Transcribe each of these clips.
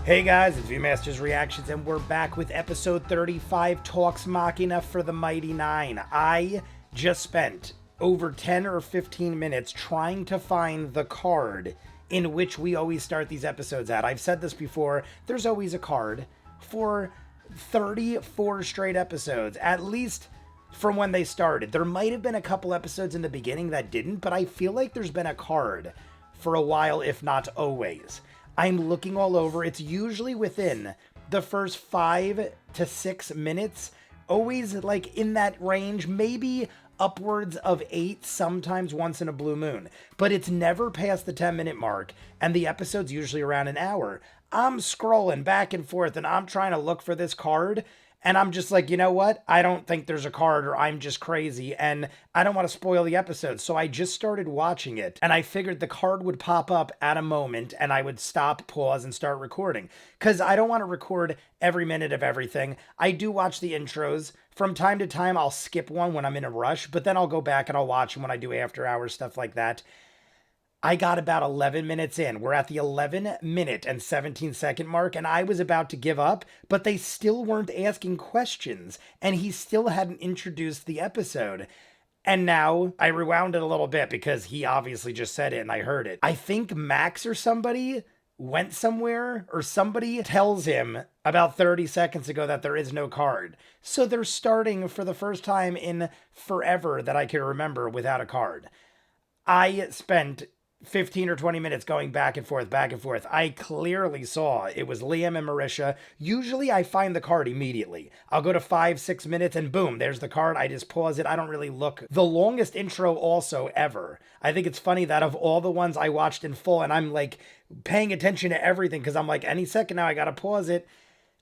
Hey guys, it's ViewMasters Reactions, and we're back with episode 35, Talks Machina for the Mighty Nein. I just spent over 10 or 15 minutes trying to find the card in which we always start these episodes at. I've said this before, there's always a card for 34 straight episodes, at least from when they started. There might have been a couple episodes in the beginning that didn't, but I feel like there's been a card for a while, if not always. I'm looking all over. It's usually within the first 5 to 6 minutes, always like in that range, maybe upwards of 8, sometimes once in a blue moon, but it's never past the 10-minute mark, and the episode's usually around an hour. I'm scrolling back and forth, and I'm trying to look for this card, and I'm just like, you know what? I don't think there's a card, or I'm just crazy, and I don't want to spoil the episode. So I just started watching it, and I figured the card would pop up at a moment, and I would stop, pause, and start recording. Because I don't want to record every minute of everything. I do watch the intros. From time to time, I'll skip one when I'm in a rush, but then I'll go back and I'll watch them when I do after hours, stuff like that. I got about 11 minutes in. We're at the 11-minute and 17-second mark, and I was about to give up, but they still weren't asking questions, and he still hadn't introduced the episode. And now I rewound it a little bit because he obviously just said it and I heard it. I think Max or somebody went somewhere, or somebody tells him about 30 seconds ago that there is no card. So they're starting for the first time in forever that I can remember without a card. I spent 15 or 20 minutes going back and forth, back and forth. I clearly saw it was Liam and Marisha. Usually I find the card immediately. I'll go to 5-6 minutes and boom, there's the card. I just pause it. I don't really look. The longest intro also ever. I think it's funny that of all the ones I watched in full, and I'm like paying attention to everything because I'm like, any second now I gotta pause it.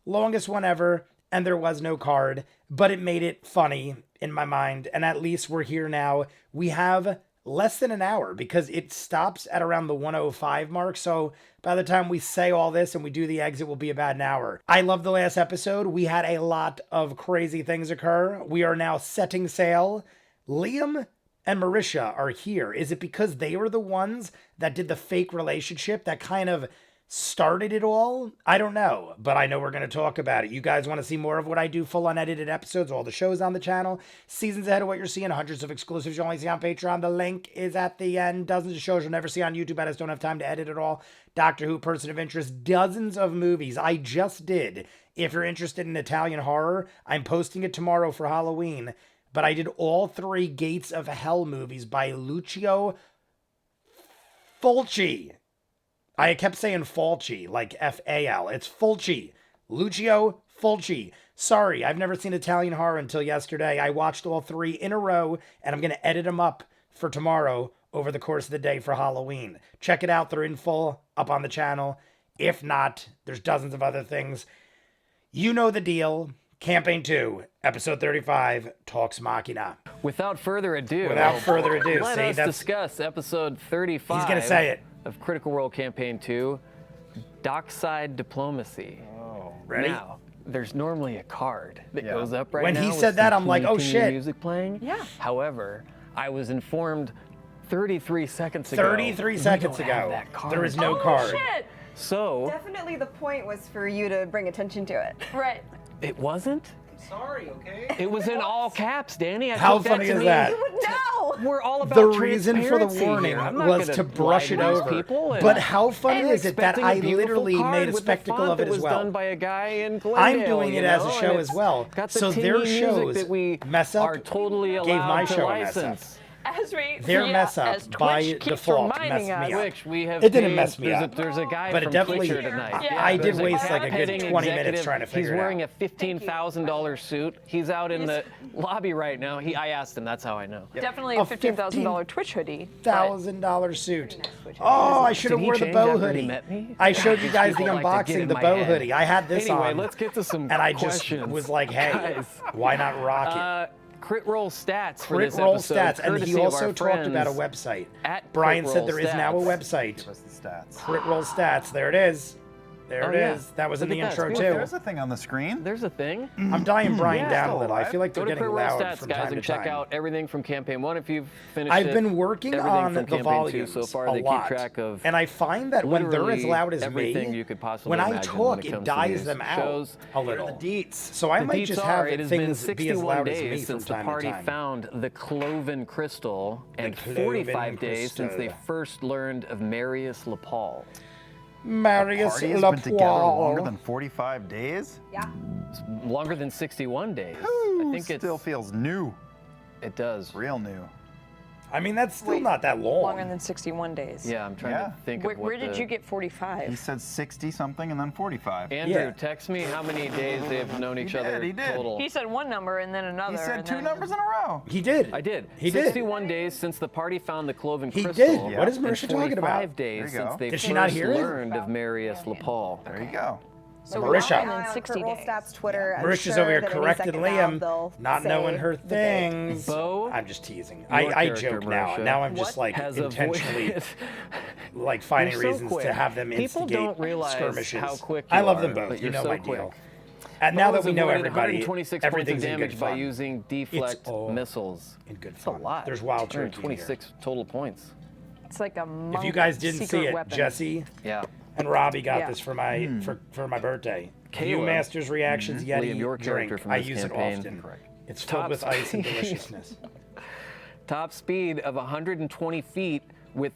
Longest one ever, and there was no card, but it made it funny in my mind, and at least we're here now. We have less than an hour because it stops at around the 1:05 mark. So by the time we say all this and we do the exit, will be about an hour. I love the last episode. We had a lot of crazy things occur. We are now setting sail. Liam and Marisha are here. Is it because they were the ones that did the fake relationship that kind of started it all? I don't know, but I know we're going to talk about it. You guys want to see more of what I do, full unedited episodes, all the shows on the channel, seasons ahead of what you're seeing, hundreds of exclusives you only see on Patreon. The link is at the end. Dozens of shows you'll never see on YouTube. I just don't have time to edit it all. Doctor Who, Person of Interest, dozens of movies. I just did. If you're interested in Italian horror, I'm posting it tomorrow for Halloween, but I did all 3 Gates of Hell movies by Lucio Fulci. I kept saying Fulci, like F-A-L. It's Fulci. Lucio Fulci. Sorry, I've never seen Italian horror until yesterday. I watched all 3 in a row, and I'm going to edit them up for tomorrow over the course of the day for Halloween. Check it out. They're in full up on the channel. If not, there's dozens of other things. You know the deal. Campaign 2, Episode 35, Talks Machina. Without further ado, let us discuss Episode 35. He's going to say it. Of Critical Role Campaign 2, Dockside Diplomacy. Oh, ready? Now, there's normally a card that goes up right when now. When he said that, I'm like, oh shit. Music playing. Yeah. However, I was informed 33 seconds ago. 33 seconds ago, there is no card. Shit. So definitely the point was for you to bring attention to it. Right. It wasn't? Sorry, okay? It was in all caps, Danny. How funny is that? You would know. We're all about the reason for the warning here. was to brush it over. But how funny is it that I literally made a spectacle of it as well? Done by a guy in Glendale, I'm doing it as a show as well. So their shows that we mess up are totally allowed gave my to show license. a mess up. Their mess up by default messed me up. It didn't mess me up. There's a guy but from it definitely, Twitcher tonight. I did waste like a good 20 minutes trying to figure it out. He's wearing a $15,000 suit. He's out in the lobby right now. I asked him, that's how I know. Definitely a $15,000 Twitch hoodie. $1,000 suit. Oh, I should have worn the bow hoodie. I showed you guys the unboxing, the bow hoodie. I had this on. Anyway, let's get to some and I just was like, hey, why not rock it? Crit roll stats for Crit this roll episode, stats, and he also talked friends about a website. at Brian Crit said Roll there is now a Stats. website. Give us the stats. Crit roll stats, there it is. There Oh, it yeah. is. That was in Look the at that. intro It's too. beautiful. There's a thing on the screen. There's a thing. I'm dying Brian Yeah. down a Still little. I alive. feel like Go they're to getting Crit Roll loud Stats, from guys, time to and check time. out everything from Campaign 1 if you've finished I've it. been working Everything on from the Campaign 2 volumes so far. a They lot, keep track of and I find that when they're as literally loud as everything me, you could possibly when I imagine talk, when it it comes to dies these them out shows. a little. The deets. So I The might deets just are, have it has been things be as 61 loud as me days from since the time party to time. found the Cloven Crystal, and Cloven 45 days since they Crystal. first learned of Marius Lapal. Marius Party has been together longer Lapointe. than 45 days. Yeah. Longer than 61 days. Ooh, I think it still feels new, it does. real new. I mean, that's still Wait, not that long. Longer than 61 days. Yeah, I'm trying Yeah. to think Where, of what where did the- you get He 45? said 60 something and then 45. Andrew, Yeah. text me how many days they've known each other he did. total. He said one number and then another. He said and two then- numbers in a row. He did. I did. He did. 61 days since the party found the Cloven He Crystal. did. Yeah. What is and Marisha talking about? 45 days There you go. since they Did first she not hear it? learned of Marius Lapal. There you go. So Marisha. longer than 60 Roll days. Stats Twitter. I'm Marisha's sure over here that any correcting second now Liam, they'll not say knowing her the date. things. Bo, I'm just teasing. your I character, joke now. Marisha, Now I'm just what like has intentionally avoided. like finding You're so reasons quick. to have them People instigate don't realize skirmishes. how quick I you love are, them both. but You you're know so my quick. deal. And now Bo that we has know avoided everybody, 126 everything's points of in good damage by fun. using deflect all missiles. in good That's a fun. lot. There's wild turkey here. 126 total points. It's like a monk If you guys didn't secret see it, weapon. Jesse Yeah. and Robbie got Yeah. this for my for my birthday. Caleb. ViewMasters reactions Yeti Liam, your drink. character from I this use campaign. it often. Correct. It's filled Top with ice and speed. deliciousness. Top speed of 120 feet with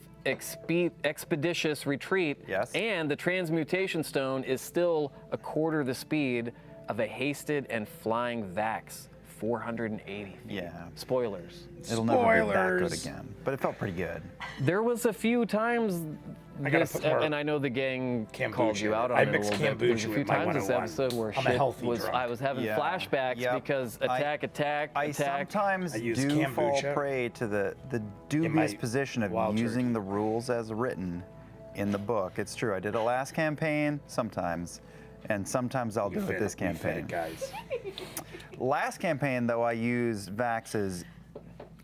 expeditious retreat. Yes. And the transmutation stone is still a quarter the speed of a hasted and flying Vax. 480 feet. Yeah. Spoilers. It'll never be that good Spoilers. again. But it felt pretty good. There was a few times I gotta this, put more and I know the gang kombucha called you in out it. on I it a mixed little bit. There's a kombucha few with my times this 101. episode where I'm a shit healthy was, drunk. I was having Yeah. flashbacks Yep. because I attack, I sometimes I use do fall kombucha prey to the dubious my position of wild using turkey. the rules as written in the book. It's true. I did it last campaign sometimes, and sometimes I'll do it this You fed campaign. it, guys. Last campaign, though, I used Vax's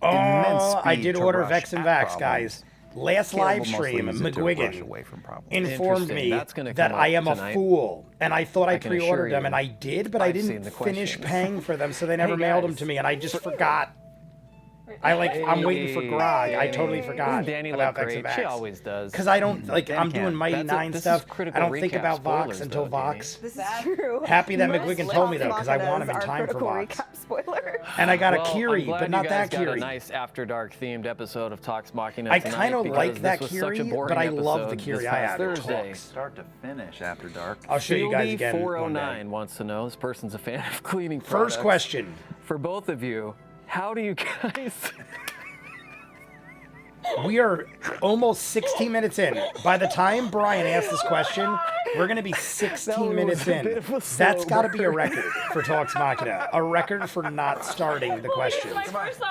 immense Oh, I speed did to order rush Vex and at Vax, problems. guys. Last Caleb live will mostly stream, use it to rush McGuigan away from problems. informed Interesting. me That's gonna that come I up am a tonight. fool, and I thought I can assure pre-ordered them, you, and I did, but I I've seen didn't the finish questions. paying for them, so they never Hey, mailed them guys. to me, and I just forgot. I'm waiting for Grog. I totally forgot Danny about looked Vex and great. She Vax. always does. Because I don't like. Danny I'm can. doing Mighty This Nine is stuff. I critical don't think recap about Vox spoilers, until though, Vox. This is true. Happy that Most McGuigan told me though, Vox because I want him in Machinas are time for critical Vox. recap spoiler. And I got Well, a I'm Kiri, glad but not you guys that got Kiri. a nice After Dark themed episode of Talks Machina I tonight kind of because like this that was such a Kiri, boring but I love the episode Kiri this I past had in Thursday. Talks. Start to finish after dark. I'll show you guys again one day. 409 wants to know. This person's a fan of cleaning First products. question. For both of you, how do you guys... We are almost 16 minutes in. By the time Brian asks this question, we're going to be 16 minutes in. That's got to be a record for Talks Machina. A record for not starting the questions.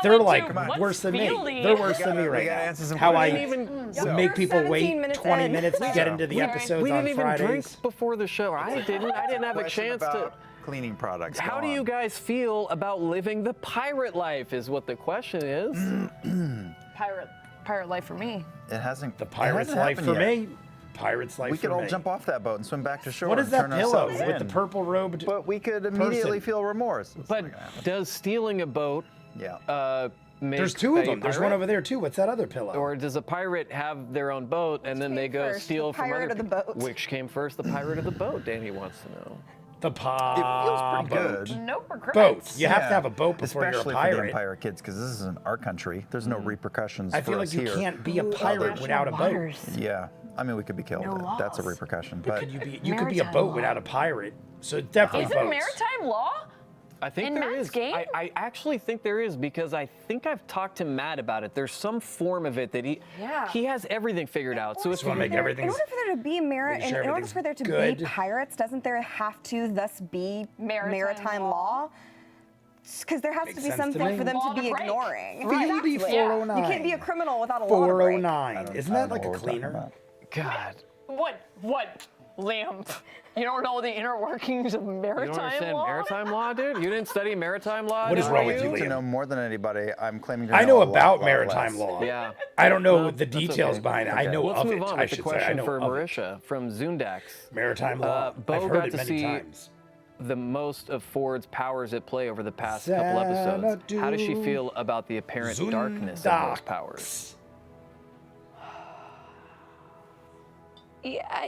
They're like worse than me. They're worse than me right gotta now. answer some How I questions. make people 17 wait minutes 20 in. minutes to get into the episodes we on didn't even Fridays. drink before the show. I didn't have a Question chance to... about cleaning products. How Go do you on. guys feel about living the pirate life is what the question is. Pirate life for me. It hasn't. The pirate's life for me. Pirate's life We for could all me. jump off that boat and swim back to shore. What is and that turn pillow ourselves with the in. purple robed? But we could immediately person? feel remorse. It's But not gonna happen. does stealing a boat Yeah. make There's two of a them. There's pirate? one over there too. What's that other pillow? Or does a pirate have their own boat and then they came go first, steal the from other pirate or the people? boat? Which came first, the pirate or the boat? Danny wants to know. the It feels pretty boat. good. No regrets. Boat. You have to have a boat before Especially you're a for the pirate. Empire kids, because this isn't our country. There's no repercussions I for feel us like you here. can't be a pirate without a boat. Yeah, I mean we could be killed. No That's a laws. repercussion. But You could be a Maritime boat law. without a pirate. So definitely Is it boats. maritime law? I think In there Matt's is. game? I actually think there is because I think I've talked to Matt about it. There's some form of it that Yeah. he has everything figured out. So if wanna make In everything order for there to be making sure in order everything's for there to good. be pirates, doesn't there have to thus be Maritime law? Because there has Makes to be sense to something me. for them Law to to be break. ignoring. Phoebe Exactly. 409. You can't be a criminal without a law to break. 409. Isn't that like a what we're talking cleaner? about. God, What? Liam, you don't know the inner workings of You don't maritime understand law? maritime law, dude? You didn't study maritime law? What is did wrong with you, To Liam? know more than anybody, I'm claiming to know I know a lot, about lot maritime less. law. Yeah. I don't know Well, the that's details okay. behind it. I know Let's of move it. on I with the should say. I question know for of it. Marisha from Zundax. Maritime law. Bo I've got heard it to many see times. the most of Ford's powers at play over the past couple episodes. How does she feel about the apparent darkness of those powers? Yeah,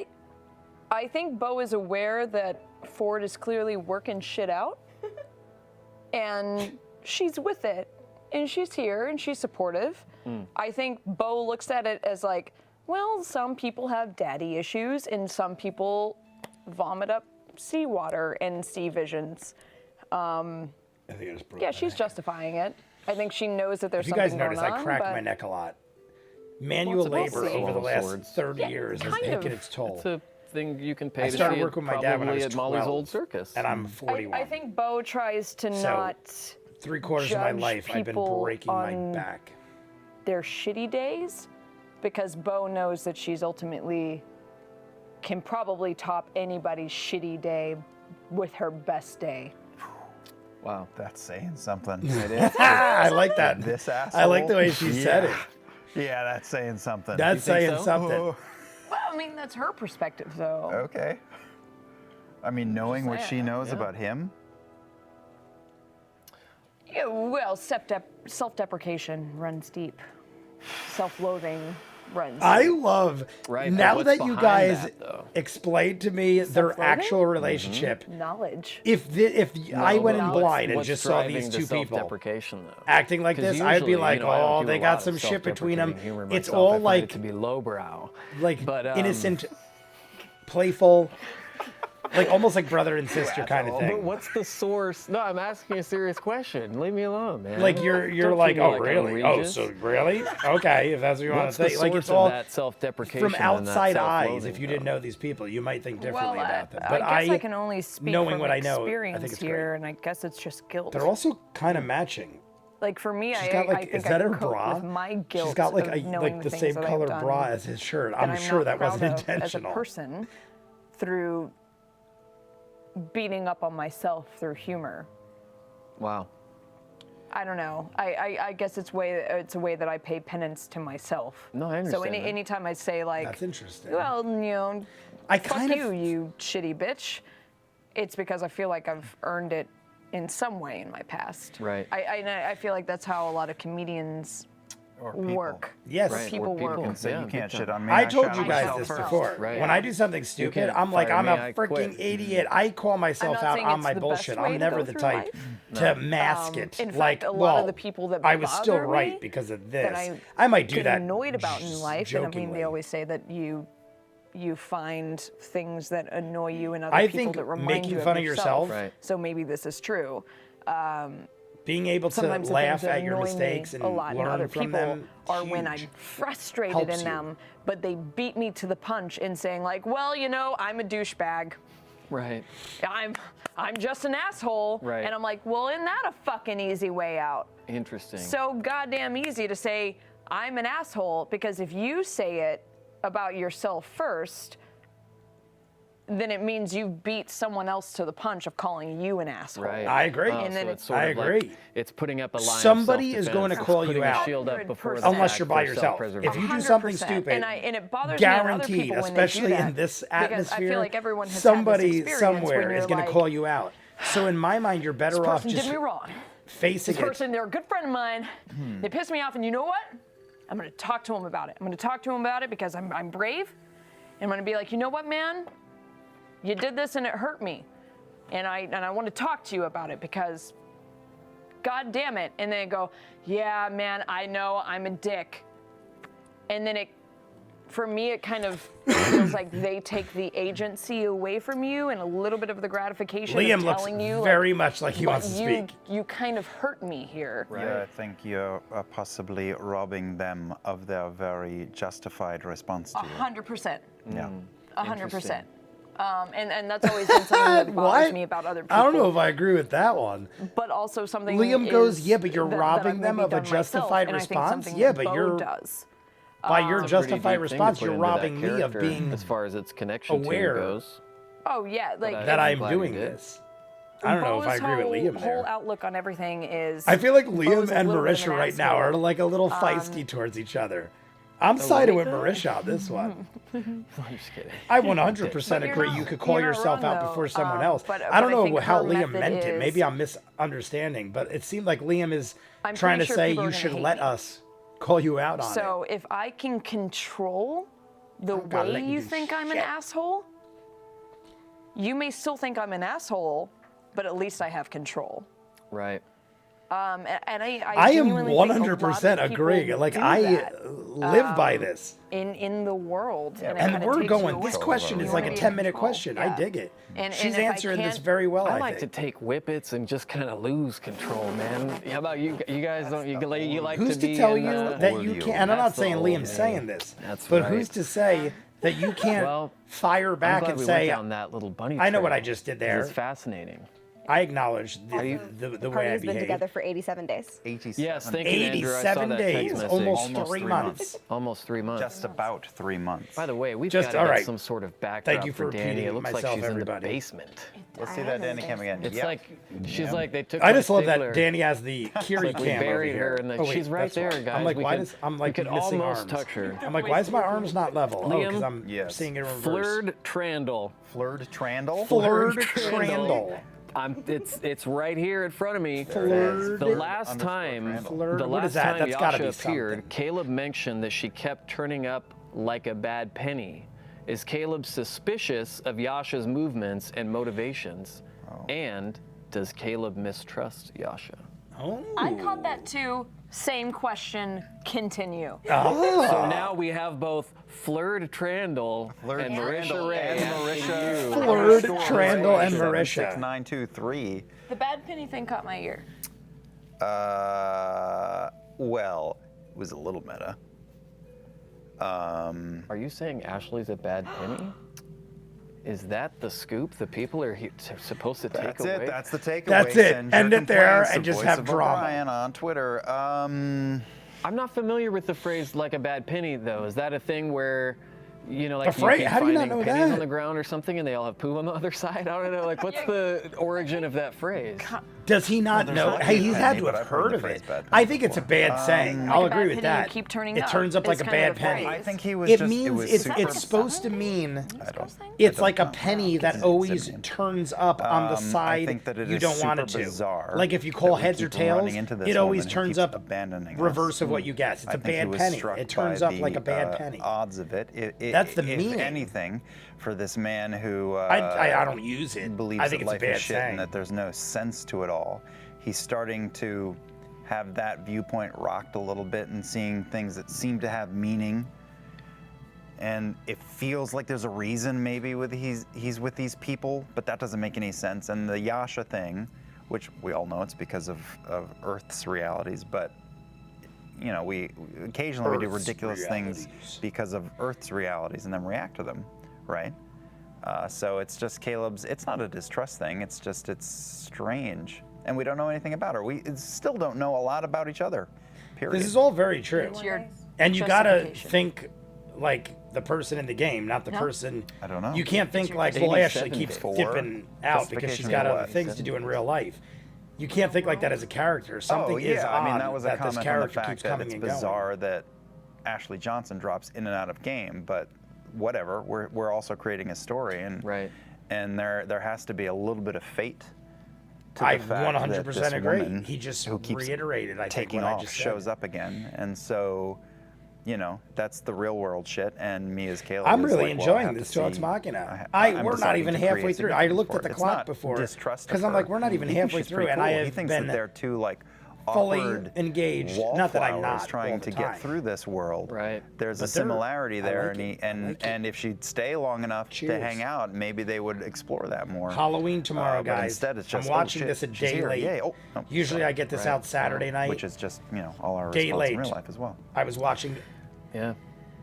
I think Bo is aware that Ford is clearly working shit out, and she's with it, and she's here, and she's supportive. I think Bo looks at it as like, well, some people have daddy issues, and some people vomit up seawater and sea visions. I think I just broke Yeah, my she's neck. justifying it. I think she knows that there's If you guys something notice, going on. I cracked but my neck a lot. Manual Well, it's a labor swallow over the last swords. 30 Yeah, years has kind taken of. its toll. It's a thing you can pay I to started see working it with my dad when I probably was at Molly's 12, old circus. and I'm 41. I think Bo tries to not 3/4 of my judge life, I've been people breaking my on back. their shitty days because Bo knows that she's ultimately can probably top anybody's shitty day with her best day. Wow. That's saying something. It is. I like that. This I like the way asshole? she said it. Yeah, that's saying something. That's think saying so? something. Oh, Well, I mean, that's her perspective, though. okay. I mean, knowing what she saying, knows about him. Yeah, well, self-deprecation runs deep. Self-loathing runs I deep. love Right, but now what's that you behind guys that, though? explained to me their Self-loathing? actual relationship. Knowledge. If I went in but blind and What's just saw driving these the two people self-deprecation, though? acting like 'Cause this, I'd be usually, like, you know, I don't oh, do they a got lot of some shit between them. self-deprecating humor It's myself. all I find like it to be lowbrow. But, innocent, playful, like almost like brother and sister kind of But thing. what's the source? No, I'm asking a serious question. Leave me alone, man. Like you're Don't like, treat me oh like I'm really? Oh, Regis. so really? Okay, if that's what you want What's to the say. source Like it's of all that self-deprecation from and that outside eyes. self-loathing, If you didn't though? know these people, you might think differently Well, about them. But I guess I can only speak knowing from what I know, I experience think it's here, great. and I guess it's just guilt. They're also kind of matching. Like for me, She's I got like, I think is that I her could cope bra? with my guilt. She's got like of knowing the things same that I've color done bra as his shirt. that I'm sure not that wasn't proud of intentional. As a person, through beating up on myself through humor. Wow. I don't know. I guess it's a way that I pay penance to myself. No, I So understand that. anytime I say like, That's interesting. well, you know, I fuck kind of you shitty bitch, it's because I feel like I've earned it in some way in my past. Right. I feel like that's how a lot of comedians Or people. work. Yes. Right. People Or people. work. So Yeah, you can't big shit time. on me. I told shit you on guys myself this first. before. Right. When I do something stupid, can't I'm like, fire I'm me, a I quit. freaking idiot. I call myself I'm not out saying on it's my the bullshit. best way I'm to never go the through type life. to mask it. In like, fact, a lot well, of the people that I was still bother right me, because of that this. I might do get that. annoyed about in life, and I mean, jokingly. they always say that you find things that annoy you in other I people think that remind making you fun of of yourself- Right. So maybe this is true. Being able to Sometimes the laugh things that at your annoy mistakes me and a lot in learn other from people them are when I'm huge. frustrated Helps in you. them, but they beat me to the punch in saying like, well, you know, I'm a douchebag. Right. I'm just an asshole. Right. And I'm like, well, isn't that a fucking easy way out? Interesting. So goddamn easy to say I'm an asshole, because if you say it about yourself first, then it means you beat someone else to the punch of calling you an asshole. Right. I agree. Oh, And then so it- it's sort I of like agree. it's putting up a line. Somebody of is going to self-defense. call It's you putting a out. shield up before the 100%. Unless fact you're by for yourself. If self-preservation. you do something 100%. stupid, and it bothers me when other guaranteed, people when especially they do that, in this because atmosphere, I feel like everyone has somebody had this experience when somewhere is you're going to like, call you out. So in my mind, you're better This off person just did me wrong. facing This it. person, they're a good friend of mine. They pissed me off, and you know what? I'm going to talk to him about it. I'm going to talk to him about it because I'm brave. And I'm going to be like, you know what, man? You did this and it hurt me. And I want to talk to you about it because, God damn it. And then they go, yeah, man, I know I'm a dick. And then for me, it kind of feels like they take the agency away from you and a little bit of the gratification Liam of looks telling you very much like he "But wants to speak. You kind of hurt me here. Yeah, I think you're possibly robbing them of their very justified response to you. 100%. Yeah. 100%. And that's always been something that bothers What? me about other people. I don't know if I agree with that one. But also something Liam goes, is yeah, but you're that robbing I've them maybe of a done myself, justified and I think response? something Yeah, that but Bo you're- does. by your It's a pretty justified deep thing to response, put you're into that robbing me of character being as far as its connection aware to goes. Oh yeah, like I- that I'm I'm glad you doing did. this. I don't know if I Bo's agree with Liam whole there. outlook on everything is. I feel like Bo's Liam a and little bit of Marisha an right now are asshole. like a little feisty towards each other. I'm siding with Marisha on this one. I'm just kidding. I 100% But agree. you're you not- could call you're not yourself wrong, out though. before someone else. But I don't I know think how her Liam method meant it. is- Maybe I'm misunderstanding, but it seemed like Liam is I'm trying to pretty sure say people are you gonna should hate let me. us call you out on it. So if I can control the gonna way let you you do think I'm an shit. asshole, you may still think I'm an asshole, but at least I have control. Right. And I I am genuinely think a lot of 100% people agreeing. Like do I that, live by this. in the world, and, it And kinda we're takes going. you This away. question You is wanna like a be in 10-minute control. question. Yeah. I dig it. And She's if I answering this can't- very well. I I like to think. take whippets and just kind of lose control, man. How about you? You guys don't. You like Who's to to be tell in, you uh, that you ordeal. can't? And I'm not That's the saying whole Liam's thing. saying this, That's but right. who's to say that you can't Well, fire I'm back glad and we say, went down that little bunny I know what trail, I just did 'cause there. It's fascinating. I acknowledge the way I Party's been behave. together for 87 days. 87. Yes, thank you, Andrew. I saw 87 that days, text message. almost Almost 3 3 months. Almost 3 months. Just about 3 months. By the way, we've Just- got all to right. get some sort of backdrop Thank you for Danny. repeating It looks like myself, she's everybody. in the basement. Let's see that Danny cam again. It's Yep. like she's like they took. I my just love Stigler. that Danny has the Kiri Like we cam over buried here. her, and Oh, wait, she's right that's there, why. guys. I'm like, we why could, does I'm we like could missing almost arms? touch her. I'm like, why is my arms not level? Oh, because Liam? I'm Yes. seeing it in reverse. Flurd Trandle. Flurd Trandle? Flurd Trandle. It's right here in front of me. Flurd. The last time, Flurd. the What is last that? time That's gotta be Yasha appeared, something. Caleb mentioned that she kept turning up like a bad penny. Is Caleb suspicious of Yasha's movements and motivations? And does Caleb mistrust Yasha? Oh. I caught that too. Same question. Continue. So now we have both Flurd Trandle Flurd and Marisha Trandle Ray. and Marisha. Flurd, Trandle, and Marisha. 76923. The bad penny thing caught my ear. Well, it was a little meta. Are you saying Ashley's a bad penny? Is that the scoop the people are supposed to take That's away? it. That's the takeaway. That's it. Send your End it there complaints and to just Voice have of drama. O'Brien on Twitter. I'm not familiar with the phrase "like a bad penny," though. Is that a thing where, you know, like The phrase- keep how do you not finding know pennies that? on the ground or something, and they all have poo on the other side? I don't know. Like, what's the origin of that phrase? Does he not there's know? not Hey, a he's penny, had to but have I've heard heard the of phrase it. bad penny I think it's a before. bad saying. I'll Like a bad agree with penny, that. you keep turning it up turns up is like a kind of bad the penny. phrase. I think he was It just. means it was it's super, supposed to mean don't it's like a know. penny that always turns up on the I side think that it you is don't want it super to. bizarre Like if you call that we heads or keep tails, running into this it always woman who turns keeps up abandoning us. reverse of what you guess. It's I a think he bad was penny. struck It turns by up like a the, bad penny. Odds of it. That's the if meaning. anything, for this man who I don't use it. believes I think that it's a life bad is shit saying. and that there's no sense to it all, he's starting to have that viewpoint rocked a little bit and seeing things that seem to have meaning. And it feels like there's a reason maybe with he's with these people, but that doesn't make any sense. And the Yasha thing, which we all know it's because of Earth's realities, but you know, we occasionally we do Earth's ridiculous things realities. because of Earth's realities and then react to them, right? So it's just Caleb's, it's not a distrust thing, it's just, it's strange. And we don't know anything about her. We still don't know a lot about each other, period. This is all very true. It's your And you gotta justification. think like the person in the game, not the person. I don't know. You can't think like, well, Ashley keeps 87 dipping out because she's Justification got for other what? things to do in real life. You can't think like that as a character. Something oh, yeah. is odd I mean, that was a this comment on the character fact keeps that coming it's and going. bizarre that Ashley Johnson drops in and out of game, but whatever. We're also creating a story, and Right. and there has to be a little bit of fate to the I fact that 100% this agree. woman He just who keeps reiterated, I think, taking what I off just said. shows up again, and so. You know, that's the real world shit, and me as Caleb. I'm is really like, well, I enjoying have this to Talks see- Machina. I'm We're not deciding even to halfway create through. I significance looked for at the it. It's clock not before distrust of because I'm her. like, we're not even He thinks halfway she's through, pretty and cool. I He have thinks been that they're two like fully awkward engaged. Not that I'm wallflowers not trying all the to time. get through this world. Right. There's a But they're- similarity I there, like it. I like it. and if she'd stay long enough to Cheers. hang out, maybe they would explore that more. Halloween tomorrow, But guys. instead, it's just I'm watching oh, shit, this a she's day here. late. Yay. Oh, no, Usually sorry. I get this Right. out Saturday night. Which is just all our Day response late. in real life as well. I was watching Yeah.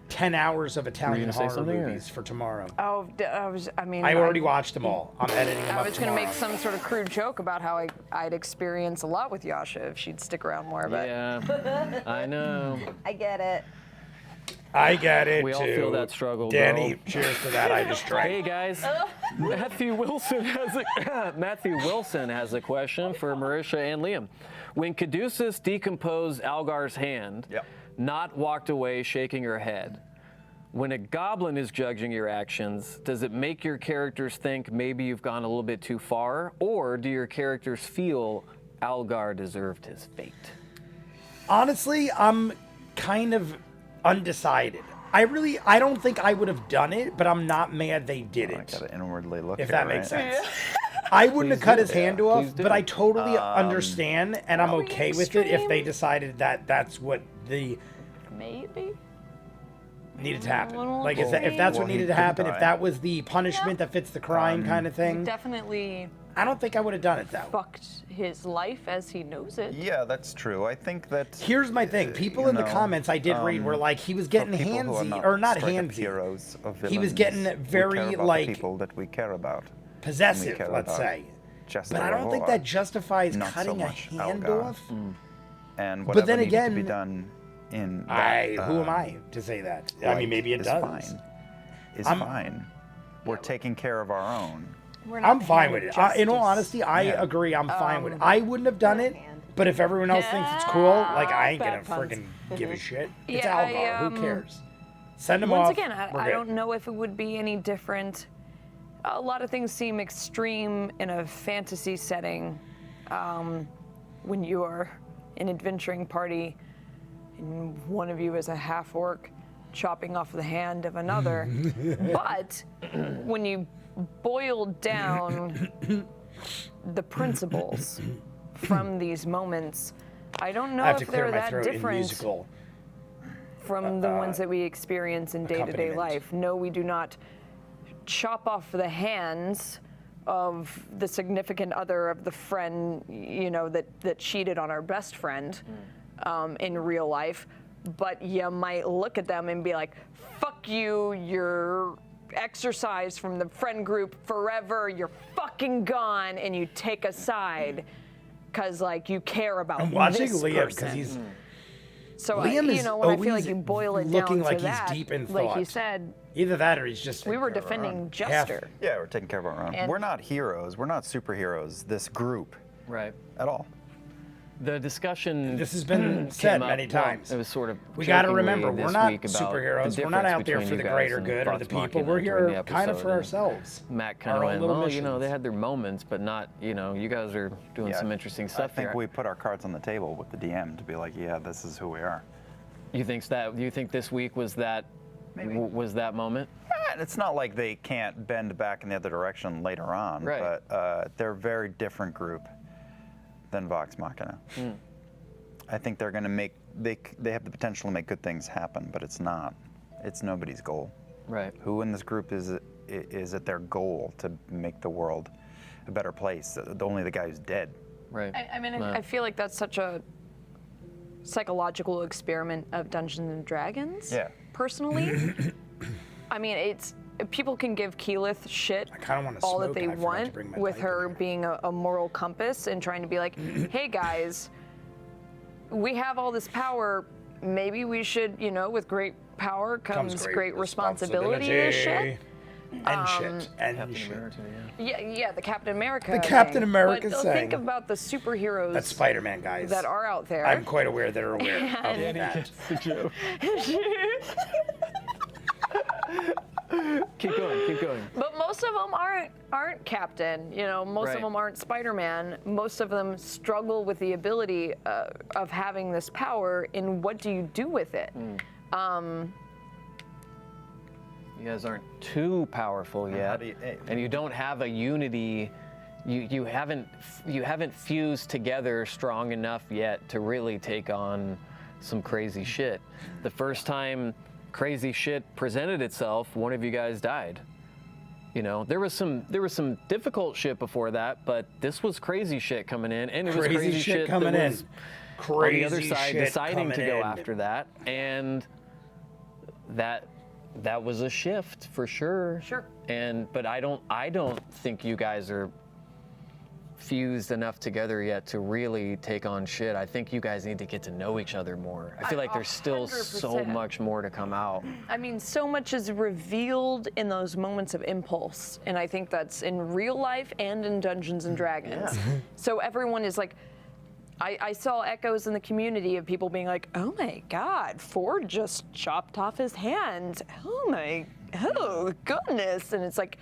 10 hours of Italian gonna say horror something, or- movies for tomorrow. Oh, I mean, I already watched them all. I'm editing them I up was going to tomorrow. make some sort of crude joke about how I'd experience a lot with Yasha if she'd stick around more, but Yeah. I know. I get it. I get it We all too. feel that struggle, Danny, bro. cheers to that. I just drank. Hey guys, Matthew Wilson has a question for Marisha and Liam. When Caduceus decomposed Algar's hand, not walked away shaking her head, when a goblin is judging your actions, does it make your characters think maybe you've gone a little bit too far, or do your characters feel Algar deserved his fate? Honestly, I'm kind of undecided. I don't think I would have done it, but I'm not mad they did I it. gotta inwardly look If here, that makes right? sense. I wouldn't have cut his hand Please off, do. but I totally understand, and I'm Are we okay with it if they extreme? decided that that's what the Maybe. needed to happen. little Like, if that's Well, what he needed to could happen, die. if that was the punishment that fits the crime kind of thing, Definitely I don't think I would have done it that way. fucked his life as he knows it. Yeah, that's true. I think that Here's my thing. People you in the know, comments I did read were like, he was getting people who are handsy, or not straight-up handsy, heroes of he was villains, getting we very, care about like, the people that we care about. possessive, care let's about say. Just But I don't think that justifies not so cutting a much hand Algar. off. And But whatever then needed to again, be done in Who am I to say that? I mean, maybe it is does. Fine. Is I'm- fine. We're taking care of our own. We're not I'm fine with handed it. In all justice. honesty, I Yeah. agree. I'm fine with it. I wouldn't have done it, but if everyone else thinks it's cool, like, I ain't gonna Bad puns. freaking give a shit. It's Yeah, Algar. Who cares? Send him Once off. again, We're I good. don't know if it would be any different. A lot of things seem extreme in a fantasy setting when you are an adventuring party and one of you is a half-orc chopping off the hand of another. But when you boil down the principles from these moments, I don't know I have to if clear they're my that throat in different musical. from the ones that we experience in day-to-day accompaniment. life. No, we do not chop off the hands of the significant other of the friend, you know, that cheated on our best friend in real life. But you might look at them and be like, fuck you, you're exercised from the friend group forever, you're fucking gone, and you take a side because, like, you care about I'm watching this Liam because person. he's So Liam you is know, when I feel always like you boil it looking down like to he's that, deep in like you thought. said, either that or he's just we were defending Jester. Yeah, we're taking care of our own. And- We're not heroes. We're not superheroes. This group Right. at all. The discussion. This has been came said up- many well, times. it was sort of. We got to jokingly remember, we're this not week about superheroes. the We're not difference out there between for you the guys greater and good or the Vox people. Machina We're during the here kind of episode, for and ourselves. Matt kind Our of own went, little well, you know, missions. they had their moments, but not, you know, you guys are doing Yeah, some interesting I stuff think here. we put our cards on the table with the DM to be like, yeah, this is who we are. You think this week was that Maybe. was that moment? And it's not like they can't bend back in the other direction later on, Right. but they're a very different group than Vox Machina. I think they're going to make, they have the potential to make good things happen, but it's not. It's nobody's goal. Right. Who in this group is it their goal to make the world a better place? Only the guy who's dead. Right. I mean, Wow. I feel like that's such a psychological experiment of Dungeons and Dragons. Yeah. Personally, I mean, it's people can give Keyleth shit I kinda wanna all that smoke, they and I forgot to want bring my with pipe in her here. being a moral compass and trying to be like, hey guys, we have all this power. Maybe we should, you know, with great power comes great responsibility and shit. And shit. And shit. Yeah, the Captain America. The Captain thing. America but saying. think about the superheroes That's Spider-Man, guys. that are out there. I'm quite aware they're aware of that. Keep going. Keep going. But most of them aren't Captain. You know, most Right. of them aren't Spider-Man. Most of them struggle with the ability of having this power. And what do you do with it? You guys aren't too powerful yet, do you- and you don't have a unity. You haven't fused together strong enough yet to really take on some crazy shit. The first time crazy shit presented itself, one of you guys died. You know, there was some difficult shit before that, but this was crazy shit coming in, and it was crazy shit coming that in. was Crazy on the other side shit deciding to coming go in. after that, and that was a shift for sure. Sure. But I don't think you guys are fused enough together yet to really take on shit. I think you guys need to get to know each other more. I feel like there's still so 100%. much more to come out. I mean, so much is revealed in those moments of impulse, and I think that's in real life and in Dungeons and Dragons. So everyone is like, I saw echoes in the community of people being like, oh my God, Ford just chopped off his hand. Oh goodness. And it's like,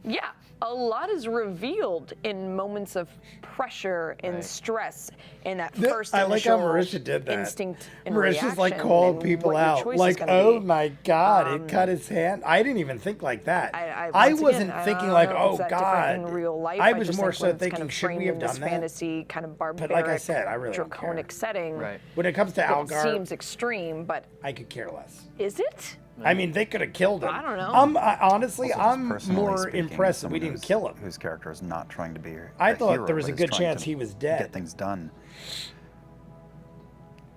yeah, a lot is revealed in moments of pressure and stress and that first I like how initial Marisha did that. instinct and Marisha's like reaction called and people what your out. choice is Like, gonna oh be. my God, it cut his hand. I didn't even think like that. I wasn't once again, thinking I like, don't know if oh it's that God. different in real life. I was just more think so when it's thinking, kind of should we framed have in this done that? fantasy kind of barbaric, But like I said, I really don't care. draconic setting. Right. When it comes to It Algar, seems extreme, but I could care less. is it? I mean, they could have killed him. I don't know. Honestly, Also, just I'm personally more speaking, impressed that we someone didn't kill him. Whose character is not trying to be I a thought hero, there was a but is good trying chance to he was dead. Get things done.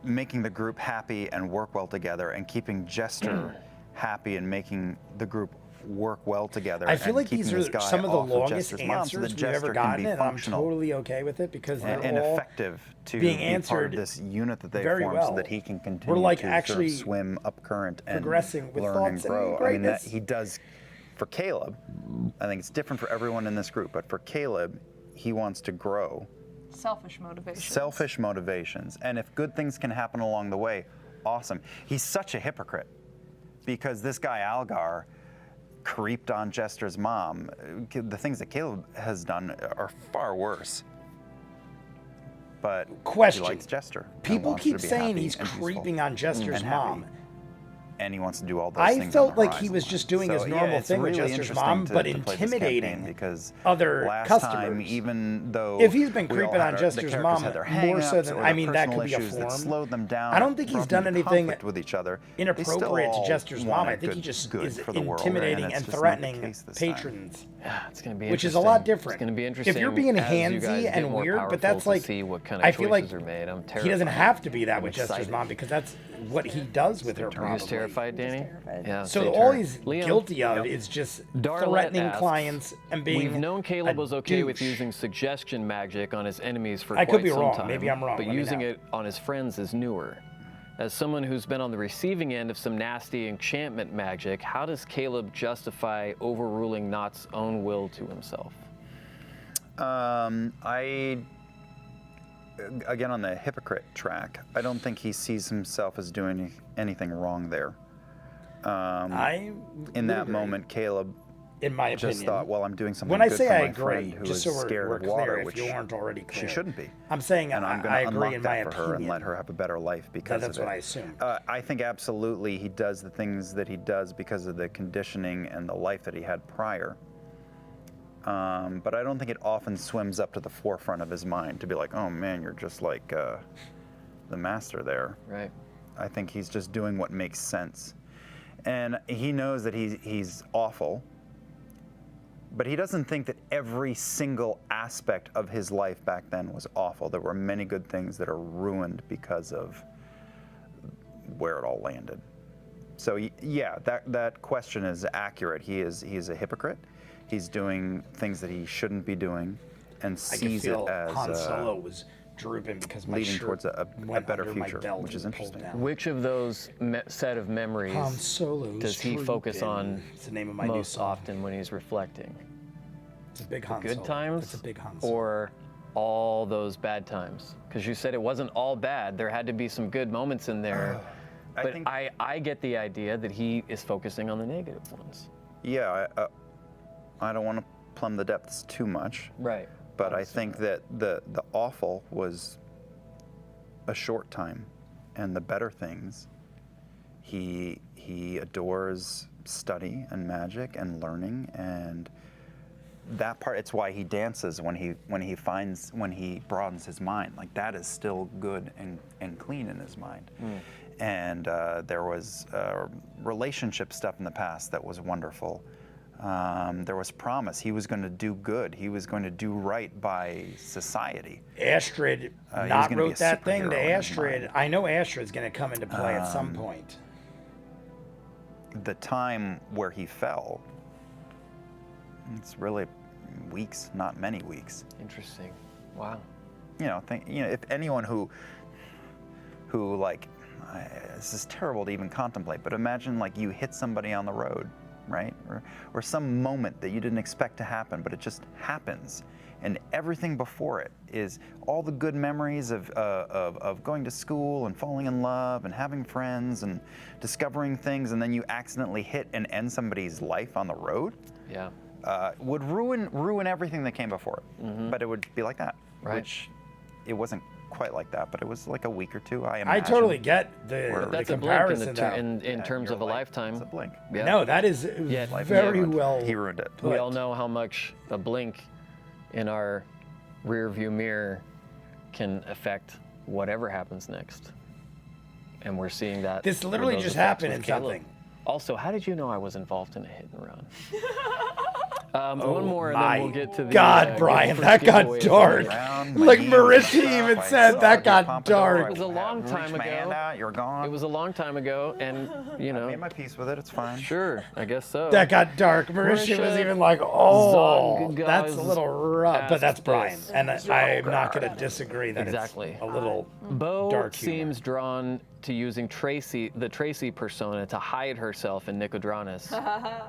Making the group happy and work well together, and keeping Jester happy and making the group work well together. I feel and like these keeping are this guy some of the off longest Jester's mom so that answers we've ever Jester can gotten, be and I'm functional totally okay with it because they're and all effective to being be part answered of this unit that they very formed, well. so that he can continue We're like to actually sort of swim up current and progressing with learn thoughts and and grow. I mean, that greatness. he does for Caleb. I think it's different for everyone in this group, but for Caleb, he wants to grow. Selfish motivation. Selfish motivations, and if good things can happen along the way, awesome. He's such a hypocrite because this guy Algar creeped on Jester's mom. The things that Caleb has done are far worse. But Question. he likes Jester. and People wants her keep to be saying happy he's and peaceful creeping on Jester's and happy. mom. And he wants to do all those I things. felt on the like he horizon was line. just doing his So, normal it's thing with really Jester's interesting mom, to but play this campaign intimidating because other last customers. time, even though If he's been we all creeping had on our- Jester's the characters mom had their more so hang-ups than- or I their mean, that personal could be a issues that form. slowed them down. I don't think he's brought them done into anything conflict with each other. inappropriate to Jester's mom. I think he good just good is for the world, intimidating and and it's just not the threatening case this time. patrons. Yeah, it's going to be Which is interesting. a lot different. It's going to be interesting. If you're being as you guys handsy get and more weird, powerful but that's to like, see what kind I of feel like choices are made. I'm he terrified. doesn't have to be that I'm with Jester's excited. mom because that's what he does with her. Are you Probably. as terrified, Danny? terrified. Yeah. So stay all tuned. he's Liam, guilty of is just Darlette threatening asks, clients and being. We've known Caleb a was okay with douche. using suggestion magic on his enemies for I quite could be some wrong. time. Maybe I'm wrong. But Let me using know. it on his friends is newer. As someone who's been on the receiving end of some nasty enchantment magic, how does Caleb justify overruling Nott's own will to himself? Again, on the hypocrite track, I don't think he sees himself as doing anything wrong there. I In would that agree, moment, Caleb in my opinion, just thought, well, I'm doing something when I good say for I my agree, friend who just is so scared we're of water, clear, if which you weren't already clear, she shouldn't be. I'm saying And I'm going I to agree unlock in my that for her and opinion. let her have a better life because That's of it. what I assumed. I think absolutely he does the things that he does because of the conditioning and the life that he had prior. But I don't think it often swims up to the forefront of his mind to be like, oh man, you're just like the master there. Right. I think he's just doing what makes sense. And he knows that he's awful, but he doesn't think that every single aspect of his life back then was awful. There were many good things that are ruined because of where it all landed. So yeah, that question is accurate. He's a hypocrite. He's doing things that he shouldn't be doing and I could sees it feel as Han Solo was drooping because my leading shirt towards a went better under my future, belt which is and pulled interesting. down. Which of those set of memories Han Solo's does he focus drooping. on It's the name of my new most song. often when he's reflecting? It's a big Han Good Solo. times It's a big Han Solo. or all those bad times? Because you said it wasn't all bad. There had to be some good moments in there. I But think- I get the idea that he is focusing on the negative ones. Yeah, I don't want to plumb the depths too much. Right. But I think that the awful was a short time, and the better things, he adores study and magic and learning, and that part. It's why he dances when he broadens his mind. Like that is still good and clean in his mind. And there was relationship stuff in the past that was wonderful. There was promise. He was going to do good. He was going to do right by society. Astrid was not gonna be wrote a that thing superhero to in his Astrid. mind. I know Astrid's going to come into play at some point. The time where he fell, it's really weeks, not many weeks. Interesting. Wow. If anyone who like, this is terrible to even contemplate, but imagine like you hit somebody on the road, right? Or some moment that you didn't expect to happen, but it just happens. And everything before it is all the good memories of going to school and falling in love and having friends and discovering things, and then you accidentally hit and end somebody's life on the road. Yeah. Would ruin everything that came before it. But it would be like that. Right. Which it wasn't quite like that, but it was like a week or two, I imagine. I totally get the Where- That's comparison. a blink though. in terms Your of a life lifetime. is a blink. Yeah. No, that is Life is very ruined. well. He ruined it. We put. all know how much a blink in our rear view mirror can affect whatever happens next. And we're seeing that. This with literally those just effects happened with in Caleb. something. Also, how did you know I was involved in a hit and run? Oh One more, and my then we'll get to the. God, give Brian, first that got giveaways. dark. Round, Like my knees, Marisha stuff, even I said, saw that your got pompadour, dark. I It was a long reached time my ago. hand out, you're gone. It was a long time ago, and you I know, made my peace with it, it's fine. sure, I guess so. That got dark. Marisha was Marisha even like, "Oh, Zog that's a little rough," but that's asked Brian, this. and I'm not going to disagree that Exactly. it's a little Bo dark humor. seems drawn to using the Tracy persona to hide herself in Nicodranus.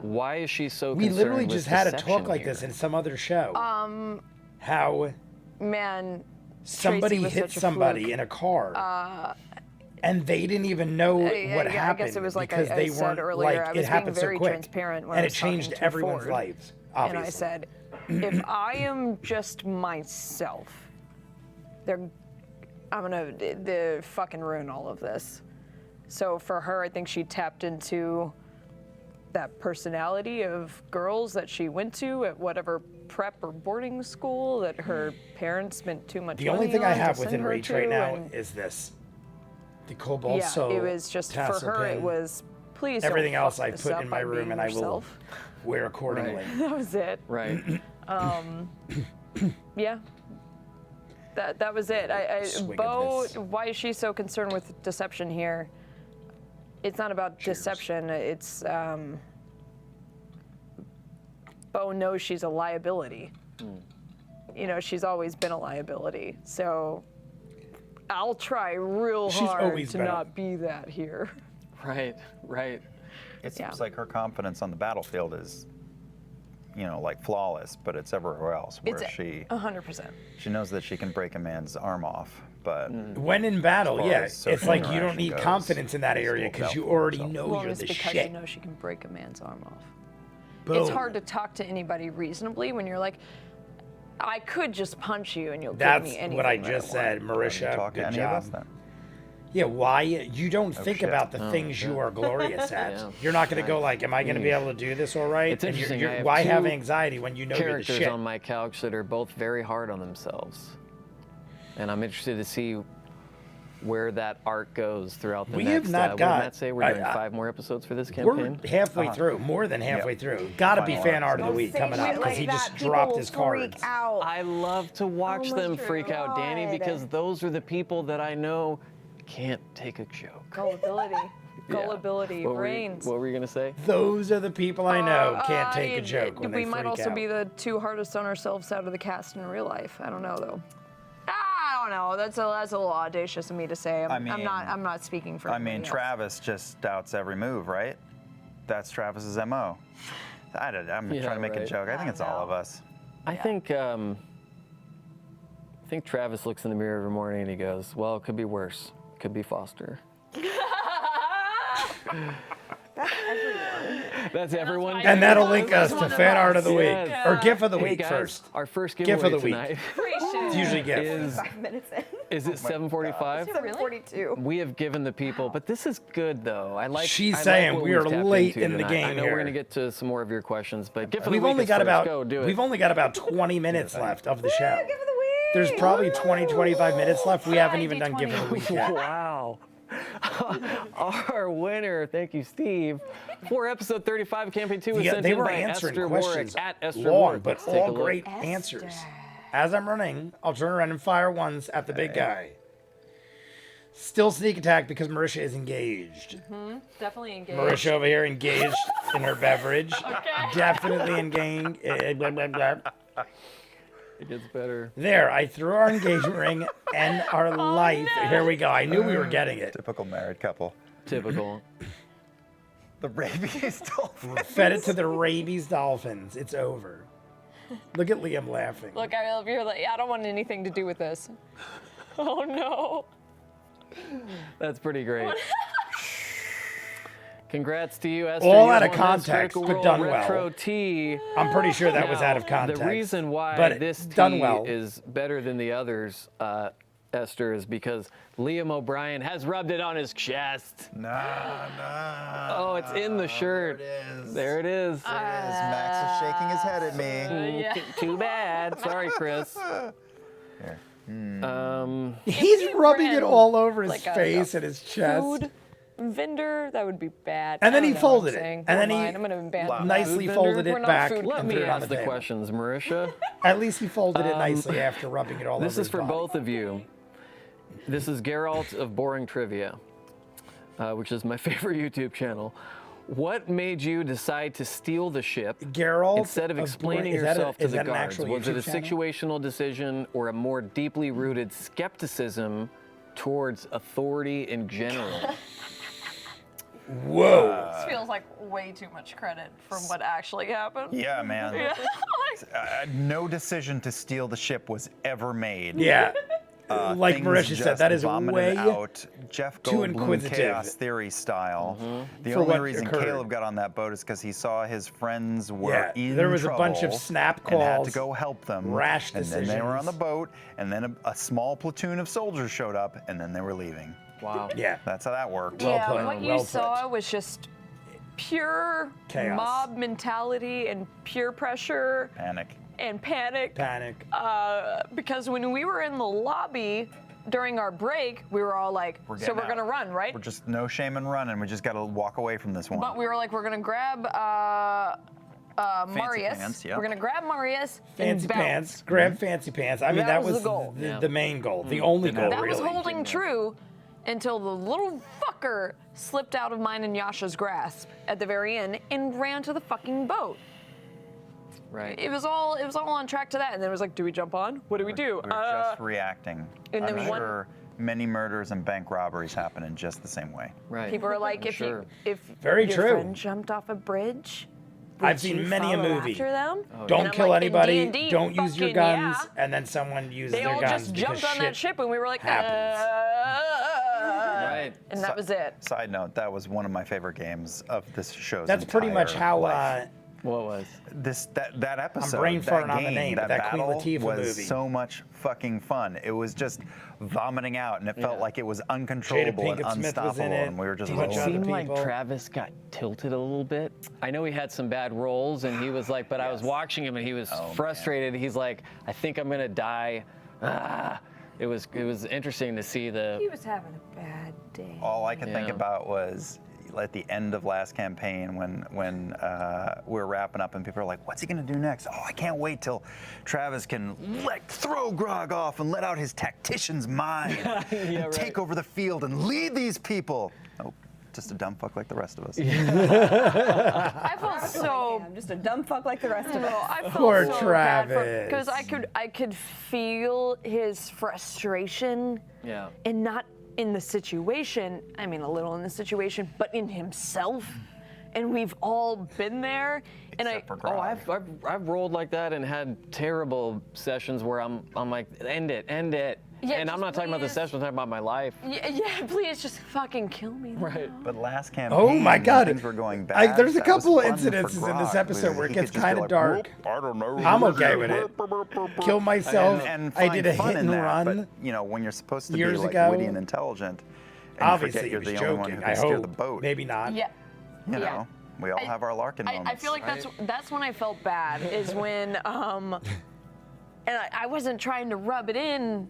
Why is she so We concerned literally with just had a deception talk like here? this in some other show. How Man, somebody Tracy was hit such a somebody fluke. in a car, and they didn't even know what I happened guess it was like because I they said weren't earlier, like I was it being happened so very quick, transparent when and I it was talking changed to everyone's Ford. lives. And Obviously, I said, if I am just myself, I'm gonna fucking ruin all of this. So for her, I think she tapped into that personality of girls that she went to at whatever prep or boarding school that her parents spent too much the money only thing I on to have send within her reach to, right now and is this: the cobalt yeah, soul. it was just for tassel her. It pin. was please. Everything don't else fuck I this put up in my by room, being and I will yourself. wear accordingly. That was it. Right. Yeah. That was it. Swig of Bo, this. why is she so concerned with deception here? It's not about deception. It's Bo knows she's a liability. You know, she's always been a liability. So I'll try real She's hard always to been a- not be that here. Right. Right. It seems Yeah. like her confidence on the battlefield is, like flawless, but it's everywhere else where It's she 100%. knows that she can break a man's arm off, but When in battle, As far yeah, as it's social like you don't interaction need goes, confidence in that he's area looked because out you for already himself. know Well, you're it's the because shit. you know she can break a man's arm off. Boom. It's hard to talk to anybody reasonably when you're like, I could just punch you and you'll That's give me anything what I that just want. said, Marisha. talk to Good any job. of us then. Yeah, why? You don't think shit. about the things you are glorious at. Yeah. You're not going to go like, am I going to be able to do this all right? It's interesting, I have why have two anxiety when you know you're the Characters shit? on my couch that are both very hard on themselves, and I'm interested to see where that arc goes throughout the We next. have not what got- did Matt say? We're doing 5 more episodes for this We're campaign. halfway through, more than halfway through. Gotta be Final fan art of the episode. week Say coming up shit because like he that, just people dropped will his freak cards. out. I love to watch Oh them my freak out, Danny, God. because those are the people that I know can't take a joke. Gullibility. Yeah. Gullibility, What were you- brains. What were you gonna say? Those are the people I know can't take a it- joke when we they might freak also out. be the two hardest on ourselves out of the cast in real life. I don't know though. I don't know. That's a little audacious of me to say. I'm not speaking for. I mean, everybody else. Travis just doubts every move, right? That's Travis's MO. I'm Yeah, trying to make a right. joke. I think it's all of us. I think Travis looks in the mirror every morning and he goes, "Well, it could be worse. It could be Foster." That's everyone. And that'll link us One to of fan art of the week. Yes. Or GIF of the Hey, week guys, first. Our first GIF giveaway of the week. tonight It's usually GIF. is 5 minutes in. is it 7:45? 7:42. We have given the people, but this is good though. I like. She's I like saying what we we've are tapped late into in the tonight. game I know here. we're gonna get to some more of your questions, but gift of the We've week only is got first. about Go do it. we've only got about 20 minutes left of the show. Give it the week. There's probably 20, 25 minutes left. We haven't even done Give of the Week yet. Wow. Our winner, thank you, Steve, for episode 35 of Campaign 2 was Yeah, sent they in were by answering Esther questions Warwick at Esther long, Warwick. but Let's take a all look. great answers. As I'm running, I'll turn around and fire ones at the big guy. Still sneak attack because Marisha is engaged. Definitely engaged. Marisha over here engaged in her beverage. Definitely engaged. Blah, blah, blah. It gets better. There, I threw our engagement ring and our life. no. Here we go. I knew we were getting it. Typical married couple. Typical. The rabies dolphin. Fed it to the rabies dolphins. It's over. Look at Liam laughing. Look, I love you. Like, I don't want anything to do with this. Oh no. That's pretty great. Congrats to you, Esther. All You out of won this context, Critical but Role done well. Retro T. I'm pretty sure that was Now, out of context. The reason why but this done tea well. is better than the others, Esther, is because Liam O'Brien has rubbed it on his chest. Nah. Oh, it's in the shirt. There it is. There it is. Max is shaking his head at me. Yeah. Too bad. Sorry, Chris. Here. He's you rubbing were it in, all over his like, a face and his chest. Food vendor, that would be bad. And then I he don't know what I'm folded it. saying. And then Never he mind, I'm gonna abandon nicely that. folded We're it not back food Let and me threw it on ask the the table. questions, Marisha. At least he folded it nicely after rubbing it all over This his is for body. both of you. This is Geralt of Boring Trivia, which is my favorite YouTube channel. What made you decide to steal the ship Geralt instead of of explaining Boring- is that yourself a- to is the that an guards? actual Was it a YouTube channel? situational decision or a more deeply rooted skepticism towards authority in general? Whoa. This feels like way too much credit from what actually happened. Yeah, man. Yeah. No decision to steal the ship was ever made. Yeah. Like Things Marisha said, just that is vomited way out Jeff too Goldblum inquisitive. Chaos Theory style. The For only what reason occurred. Caleb got on that boat is because he saw his friends were Yeah, in there was a trouble bunch of snap and had to calls, go help them. rash and then they were on the decisions. boat, and then a small platoon of soldiers showed up, and then they were leaving. Wow. Yeah. That's how that worked. Well Yeah, put, what you well put. saw was just pure Chaos. mob mentality and peer pressure Panic. and panic. Panic. Because when we were in the lobby during our break, we were all like, so getting we're out. gonna run, right? We're just no shame in running. We just got to walk away from this one. But we were like, we're gonna grab Marius. pants, yeah. We're gonna grab Marius Fancy and bounce. pants. Grab fancy pants. I mean, That that was was the goal. Yeah. the main goal. The only goal, That really. was holding true until the little fucker slipped out of mine and Yasha's grasp at the very end and ran to the fucking boat. Right. It was all on track to that, and then it was like, do we jump on? What do we do? We're just reacting. and then I'm one- sure many murders and bank robberies happen in just the same way. Right. People are like, Sure. if Very your true. friend jumped off a bridge, I've would seen you many a follow movie. After them? Don't And I'm kill like, in anybody. D&D, Don't use your fucking guns. yeah. And then someone uses They their all guns just because jumped on that shit ship, and we were like, happens. Right. and that was it. Side note, that was one of my favorite games of this show's That's pretty much entire how life. What was? that episode, brain that farting on the game, name, but that that Queen battle Latifah was movie. so much fucking fun. It was just vomiting out, and it felt Yeah. like it was Jada uncontrollable and Pinkett Smith was unstoppable, in it. and we were just Did It Bunch of other seemed like people. Travis got tilted a little bit. I know he had some bad roles, and he was like, but I was watching him, and he was man. frustrated. He's like, I think I'm gonna die. Ah. It was interesting to see the. He was having a bad day. all I could think Yeah. about was at the end of last campaign when we were wrapping up and people are like, what's he gonna do next? Oh, I can't wait till Travis can throw Grog off and let out his tactician's mind and right. take over the field and lead these people. Oh, just a dumb fuck like the rest of us. I felt so I'm just a dumb fuck like the rest of No, us. I felt Poor so Travis. because I could feel his frustration, Yeah. and not in the situation. I mean, a little in the situation, but in himself. And we've all been there. And Except for Oh, Grog. I've rolled like that and had terrible sessions where I'm like, end it. Yeah, and I'm just not talking about the please. session, I'm talking about my life. yeah, please just fucking kill me. now. Right. But last campaign, Oh my when God. things were going bad. There's a that was couple of fun for incidences in this Grog. episode where it He gets could just be kinda like, dark. "Whoop, I don't know. I'm okay with it. Kill myself. And I find did a fun hit in and that, run. But you know, when you're supposed to be years like ago. witty and intelligent, and Obviously, you he forget was you're the only one joking. who I can steer hope. the boat. Maybe not. Yeah. You know, yeah. we all have our Larkin moments. I feel like that's when I felt bad is when and I wasn't trying to rub it in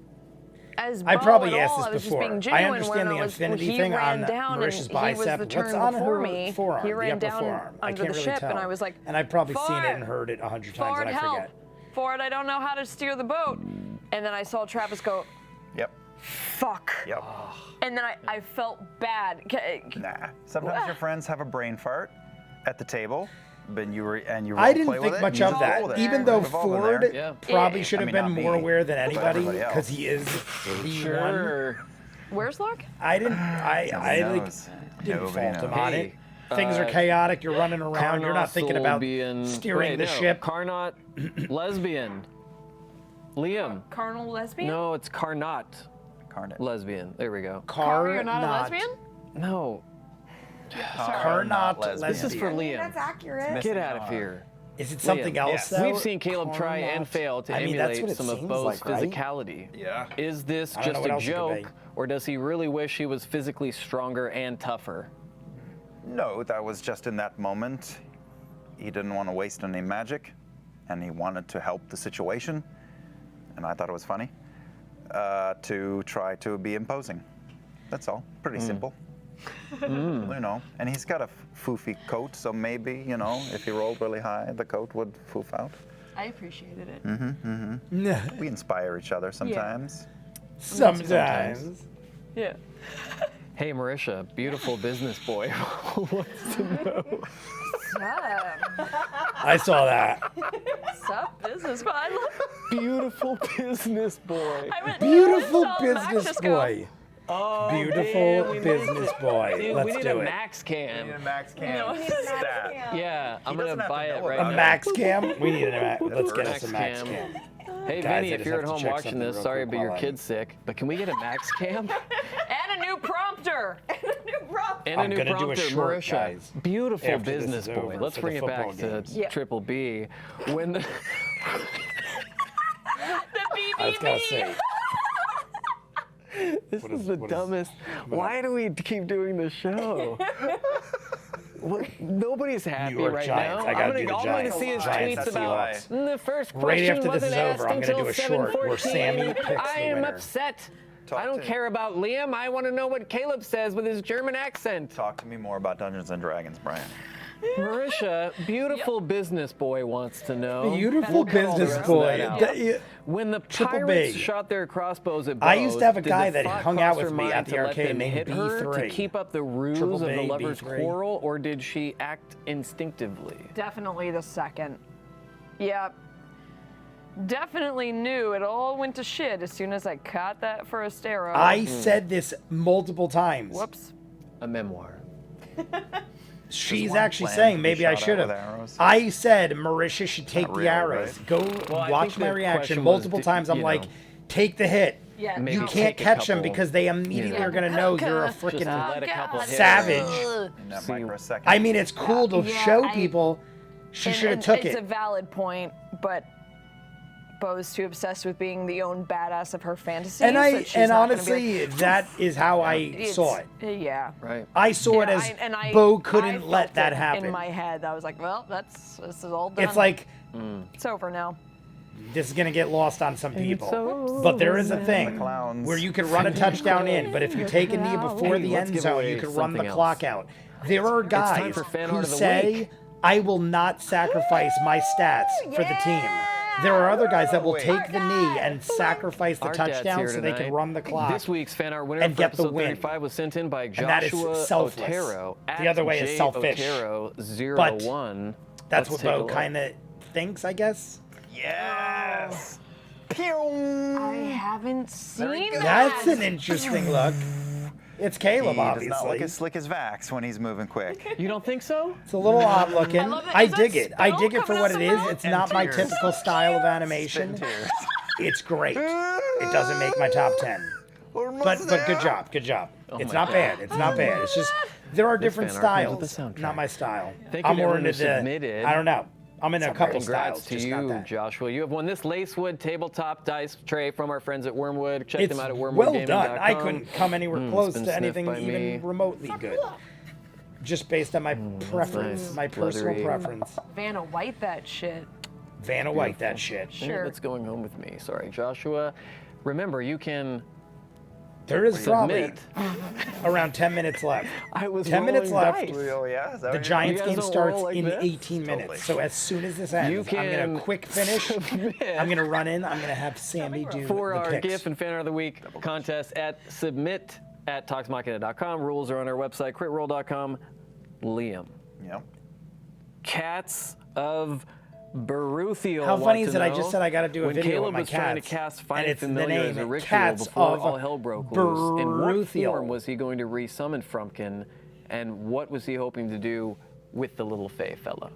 as I Bo probably at asked all. this I was before. just being I genuine understand when the I was, infinity he thing ran on down Marisha's and he was bicep. the What's turn on before her me. forearm? He The ran upper down forearm. I under can't the really ship tell. and I was like, and I've probably seen it "Ford, and heard it 100 times Ford, and I help. forget. Ford, I don't know how to steer the boat. And then I saw Travis go, Yep. fuck. Yep. And then I felt bad. Nah. Sometimes your friends have a brain fart at the table. But you role I didn't play with think it, much you of just that, roll with it. even though You're involved in Ford there. Yeah. probably should I have mean, been not more me, aware than but anybody everybody else. because he is the one. Sure. Where's Locke? I didn't Nobody fault him knows. on it. Things are chaotic. You're running around. You're not thinking about steering the ship. Carnot, lesbian. Liam. Carnal lesbian? No, it's Carnot, Carnot. lesbian. There we go. Car, you're not a lesbian? No, Carnot lesbian. this is for I mean, Liam. that's accurate. Get out of here. Is it something Liam. else? Yes. Though? We've seen Caleb try and Carnot. fail to I mean, that's emulate what it some of seems Bo's like, right? physicality. Yeah. Is this I don't know just what a else it could be. joke, or does he really wish he was physically stronger and tougher? No, that was just in that moment. He didn't want to waste any magic, and he wanted to help the situation. And I thought it was funny to try to be imposing. That's all. Pretty simple. You know, and he's got a foofy coat, so maybe, you know, if he rolled really high, the coat would foof out. I appreciated it. We inspire each other sometimes. Sometimes. Yeah. Hey, Marisha, beautiful business boy. wants to know. I saw that. Sup, business? But I love Beautiful business boy. I went, Beautiful I saw Max business just go, boy. Oh, Beautiful business boy. Dude, we Let's need do a it. Max cam. Max No, Cam we need a stat. Yeah, I'm doesn't gonna have buy to it know right about A now. Max cam? We need a Max. Let's get Max us a Max cam. cam. Hey, Guys, Vinny, I if just you're have at to home check watching something this, real sorry, quick but your while I- kid's sick. But can we get a Max cam? and a new prompter. And a I'm new gonna do a prompter, short, Marisha. guys, Beautiful after this business is boy. over Let's for bring the it back football to games. Yeah. Triple B. When the The I was gonna say. This What is is- the what is- dumbest. Why do we keep doing the show? Nobody's happy New York right Giants. now. I gotta I'm do the all I'm gonna Giants. see is Giants, tweets that's about Eli. the first Right question after this wasn't is asked over, I'm gonna until do a short where 7:14. Sammy picks I the am winner. upset. Talk I don't to- care about Liam. I want to know what Caleb says with his German accent. Talk to me more about Dungeons and Dragons, Brian. Marisha, beautiful business boy wants to know. Beautiful We'll cut all the business rest of boy. that out. When the Triple pirates B. shot their crossbows at Bo, I used to have a did guy the that thought hung out cross with her me mind at the to let arcade them named hit her B3. to keep up the ruse Triple of the B, lovers' B3. quarrel, or did she act instinctively? Definitely the second. Yep. Definitely knew it all went to shit as soon as I caught that first arrow. I said this multiple times. Whoops. A memoir. She's one actually plan saying to be maybe I shot at should have. with arrows? I said Marisha should take Not the really, arrows. right? Go I watch think my the reaction question multiple was, times. I'm you like, know, take the hit. Yeah. Maybe You no. can't take a catch them couple, because they immediately are gonna know you're a Just freaking let a couple hit her. savage. In that See, microsecond. I mean, it's cool to Yeah, show I- people. She And- should have and took it's it. a valid point, but Bo's too obsessed with being the own badass of her fantasies. And that she's and not gonna be honestly, like, that is how I it's- saw it. Yeah. Right. I saw it Yeah, as Bo I couldn't felt let that it happen. In my head, I was like, well, this is all done. It's like It's over now. this is gonna get lost on some people. over But there is a thing clowns. where you can run a touchdown in, but if you take a knee before Hey, the let's end give zone, away you can run the something clock else. out. There are time guys for fan who art of the say, week. I will not sacrifice my stats for the team. There are other guys that will Wait. take the knee and sacrifice the Art Dad's touchdown here so they can tonight. run the clock. This week's fan art winner and for get the episode win. 35 was sent in by And that is Joshua selfless. Otero. The other way is selfish. Otero01. That's Let's what take a Bo look. kind of thinks, I guess. Yes. I haven't seen that. That's an interesting look. It's Caleb, He does not look obviously. as slick as Vax when he's moving quick. You don't think so? It's a little odd looking. love it. I Is that dig it. I spell dig it for coming what out it is. somehow? It's not my tears. typical style of animation. Tears. It's great. It doesn't make my top 10. But good job. Good job. It's my not God. bad. It's not bad. It's just there are different fan art comes with styles. the soundtrack. Not my style. Thank you I'm to more everyone into who the submitted. I don't know. I'm in a couple Congrats styles, to just not you, that. Joshua. You have won this Lacewood tabletop dice tray from our friends at Wormwood. Check It's them out at well wormwoodgaming.com. done. I couldn't come anywhere it's close been to sniffed anything by even me. remotely good. Just based on my preference, nice. my personal Leathery. preference. Vanna White that shit. Vanna White, that shit. Yeah, Sure. that's going home with me. Sorry, Joshua. Remember, you can There is probably submit. around 10 minutes left. I was 10 minutes rolling left. dice. Oh, yeah? Is that The what Giants You guys game don't starts roll like in this? 18 minutes. Totally. So as soon as this ends, You I'm going can to quick finish. I'm going to run in. I'm going to have Sammy do For the our picks. GIF and Fan Art of the Week contest at submit@talksmachina.com. Rules are on our website, critroll.com. Liam, Yep. cats of Baruthiel. How funny want is to it? I know, just said I got to do a when video Caleb with my was trying to cats, cast and Find it's the Familiar as a name ritual Cats before of all hell broke loose. In what Baruthiel. form was he going to resummon Frumpkin, and what was he hoping to do with the little Fey fella?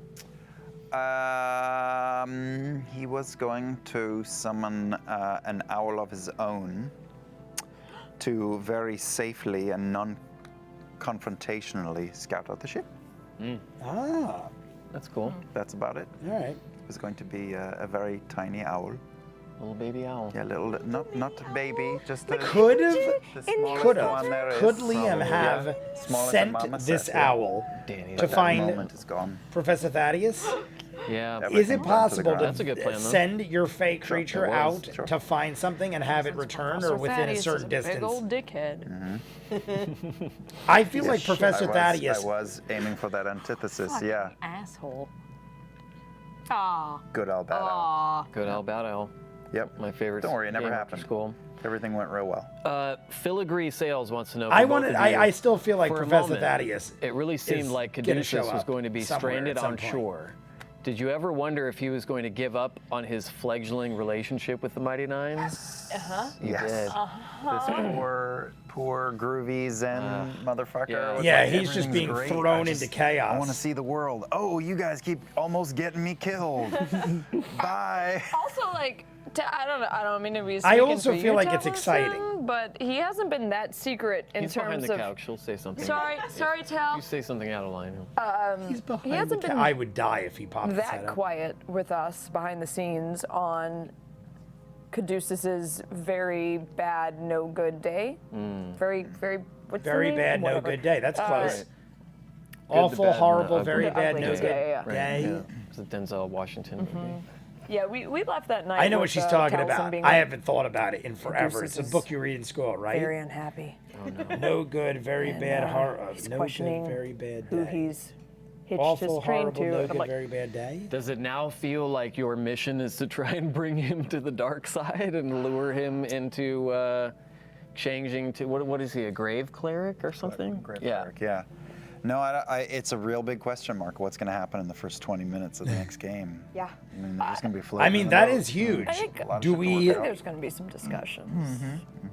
He was going to summon an owl of his own to very safely and non-confrontationally scout out the ship. Ah, That's cool. That's about it. all right. It was going to be a very tiny owl. Little baby owl. Yeah, little, not a baby, just a Could have, the smallest could one there have, is. could Liam Probably, have yeah. Smallest sent Mama this said, yeah. owl Danny. to That find moment is gone. Professor Thaddeus? Yeah. Everything Is it went to the possible ground. That's a good plan, to though. send your fake creature it was. out Sure. to find something and have it return, or within a certain Big distance? old dickhead. I feel like Yes, Professor Thaddeus. I was aiming for that antithesis, yeah. Asshole. Aw. Good owl, bad owl. Aw. Good owl, bad owl. Yep. My favorite. Don't worry, it never game after happened. School. Everything went real well. Filigree Sales wants to know. I from both wanted. of you, I still feel like for a Professor moment, Thaddeus. It really seemed is like gonna show Caduceus was up going to be somewhere stranded at some on point. shore. Did you ever wonder if he was going to give up on his fledgling relationship with the Mighty Nine? Yes. He did. This poor groovy Zen motherfucker. yeah. was Yeah, like, he's just "Everything's being great. thrown I into I chaos." want to see the world. Oh, you guys keep almost getting me killed. Bye. Also, like, I don't mean to be. I speaking also for feel you, like it's Taliesin, exciting. but he hasn't been that secret in He's behind terms the of. couch. He'll say something. Sorry, Tal. You say something out of line. He's behind He hasn't the been I would die if he popped his That head up. quiet with us behind the scenes on Caduceus's very bad, no good day. Very, what's the Very name? bad, no Whatever. good day. That's close. Right. Awful, bad, and the horrible, ugly. very The bad, ugly no days, good yeah. day. Yeah. It's a Denzel Washington movie. Yeah, we left that night. I know what with, she's talking Taliesin about. being I haven't thought about it in forever. It's a Caduceus book you read in school, right? very unhappy. No good, very bad, He's no good, questioning very bad who day. he's hitched Awful, his train horrible, to. no and good, I'm like, very bad day. Does it now feel like your mission is to try and bring him to the dark side and lure him into changing to what is he, a grave cleric or something? Cleric, yeah. No, it's a real big question mark. What's going to happen in the first 20 minutes of the next game? Yeah. I mean, they're just going to be floating. I mean, in the that boat. is huge. I think- Do I we? think there's going to be some discussions.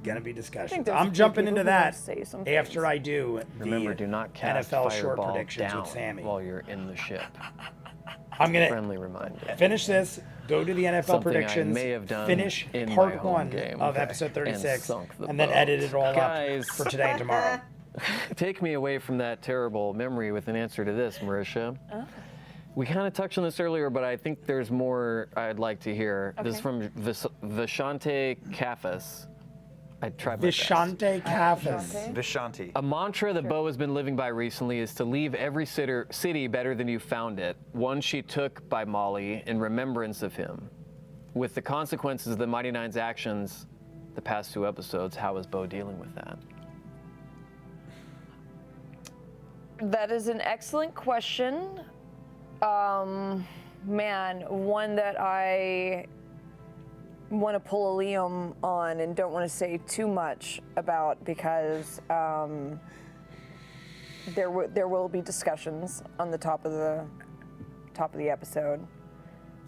Gonna be I discussions. think there's a I'm few jumping people into who wanna that say some after things. I do Remember, the do not cast NFL short Fireball predictions down with Sammy. while you're in the ship. I'm gonna Friendly reminder. finish this, go to the NFL Something predictions, I may have done finish in my part home 1 game of and episode 36, sunk the and then boat. edit it all Guys. up for today and tomorrow. Take me away from that terrible memory with an answer to this, Marisha. We kind of touched on this earlier, but I think there's more I'd like to hear. This is from Vishante Kafas. I tried my best. Vishante Kafas. Vishanti. A mantra that Bo has been living by recently is to leave every city better than you found it. One she took by Molly in remembrance of him. With the consequences of the Mighty Nine's actions the past 2 episodes, how is Bo dealing with that? That is an excellent question. Man, one that I want to pull a Liam on and don't want to say too much about because there will be discussions on the top of the episode.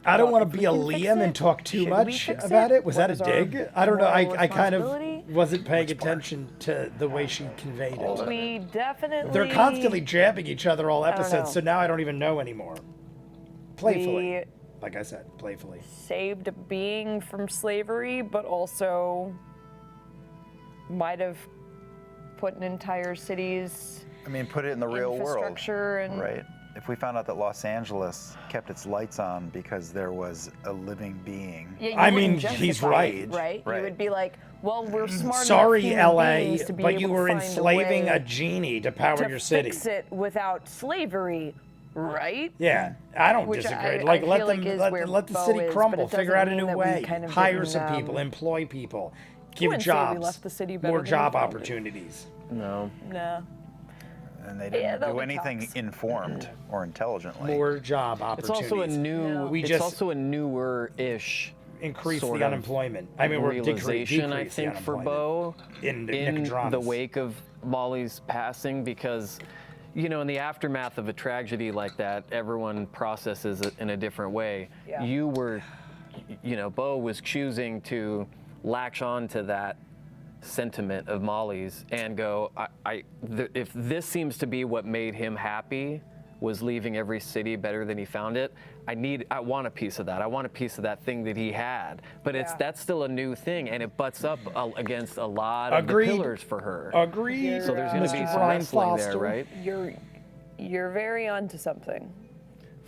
I don't Well, want if to be a we can fix Liam it, and talk too should we much fix about it. Was What that a is our dig? I don't know. I moral kind of responsibility? wasn't paying attention to the way she conveyed it. We definitely. They're constantly jabbing each other all know. episodes, so now I don't even know anymore. Playfully. We Like I said, playfully. saved a being from slavery, but also might have put an entire city's I mean, put it in the real world. infrastructure and Right. If we found out that Los Angeles kept its lights on because there was a living being. Yeah, you I wouldn't mean, justify he's it, right. right? Right. You would be like, well, we're smart Sorry, enough human LA, beings to be but able you to were find enslaving way a genie to power to your city. fix it without slavery, right? Yeah, I don't Which disagree. I Like, let feel them like is where let the Bo city is, but crumble. it Figure out a doesn't new mean that we way. kind of Hire didn't, some people. Employ people. Give wouldn't say we jobs. left the city better More than we job found it. opportunities. No. No. And they Yeah, didn't there'll do be anything talks. informed or intelligently. More job It's opportunities. also a new. We it's just also a newer-ish increase sort the of unemployment. I mean, we're realization, I decrease the think, for unemployment Bo in in Nicodramas. the wake of Molly's passing, because you know, in the aftermath of a tragedy like that, everyone processes it in a different way. Yeah. You were, you know, Bo was choosing to latch on to that sentiment of Molly's and go, if this seems to be what made him happy, was leaving every city better than he found it, I want a piece of that. I want a piece of that thing that he had. But that's still a new thing, and it butts up against a lot of the pillars for her. Agreed. So there's going to be Mr. some Brian wrestling there, Foster. right? You're very onto something.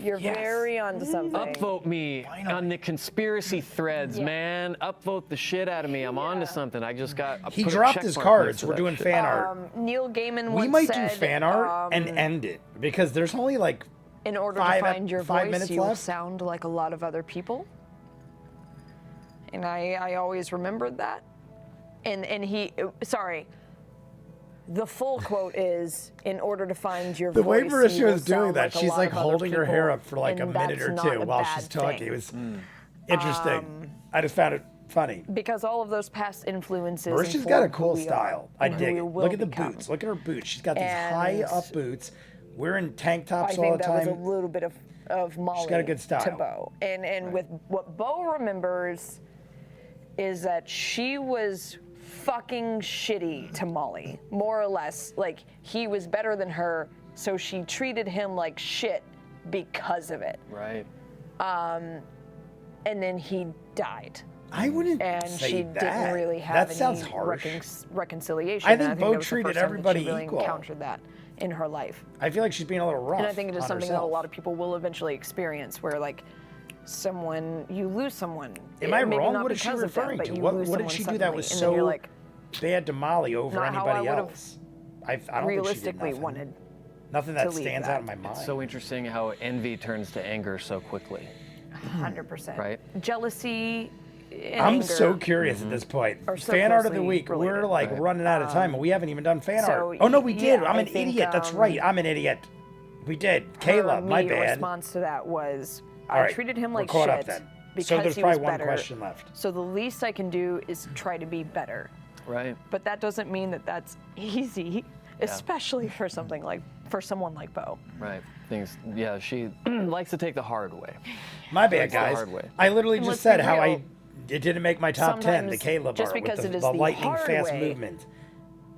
You're very onto something. Upvote me on the conspiracy threads, Yeah. man. Upvote the shit out of me. I'm onto something. I just got. He put a dropped check his mark cards. next to We're that doing shit. fan art. Neil Gaiman We once might said, do fan art and end it because there's only like in order five- to find your 5 voice, minutes you left. sound like a lot of other people. And I always remembered that. And he, sorry, the full quote is, in order to find your the voice, way Marisha you will was doing sound that. like a She's lot like of other holding her hair people, up for like a and minute or that's two not a while she's bad talking. thing. It was interesting. I just found it funny. Because all of those past influences. Marisha's got a inform who cool we style. are I and dig who it. we will Look at the become. boots. Look at her boots. She's got these And high up boots. We're in tank I tops all think the that was a time. little bit of Molly got a good style. to Bo. And with what Bo remembers is that she was fucking shitty to Molly, more or less. Like, he was better than her, so she treated him like shit because of it. Right. And then he died. I wouldn't And say she that. didn't really have That sounds any harsh. reconciliation. I and think that Bo was the treated first time that everybody she really equal. encountered that in her life. I feel like she's being a little rough. And I think it is on something that a herself. lot of people will eventually experience, where like you lose someone. Am I maybe wrong? not What is she because of them, referring but to? you What lose did someone she do that was suddenly, and then you're so like, bad to Molly over not how I anybody would've else? I don't think she did realistically nothing. wanted Nothing that to leave stands that. out in my mind. It's so interesting how envy turns to anger so quickly. 100%. Right. Jealousy. And I'm anger. so curious at this point. Are so Fan art of the closely week. We're related. like running out of time, and we haven't even done fan so, art. Oh no, we did. yeah, I'm I an think, idiot. That's right. I'm an idiot. We did. Her Caleb, my immediate bad. response to that was, All I right, treated him we're like caught shit up then. because So there's he was probably one better. question left. So the least I can do is try to be better. Right. But that doesn't mean that that's easy, especially for someone like Bo. Right. Yeah, she likes to take the hard way. My bad, It's the guys. hard way. I literally And just let's be said how real. it didn't make my top 10, the Sometimes Caleb just art with because the, it is the the lightning hard fast way movement.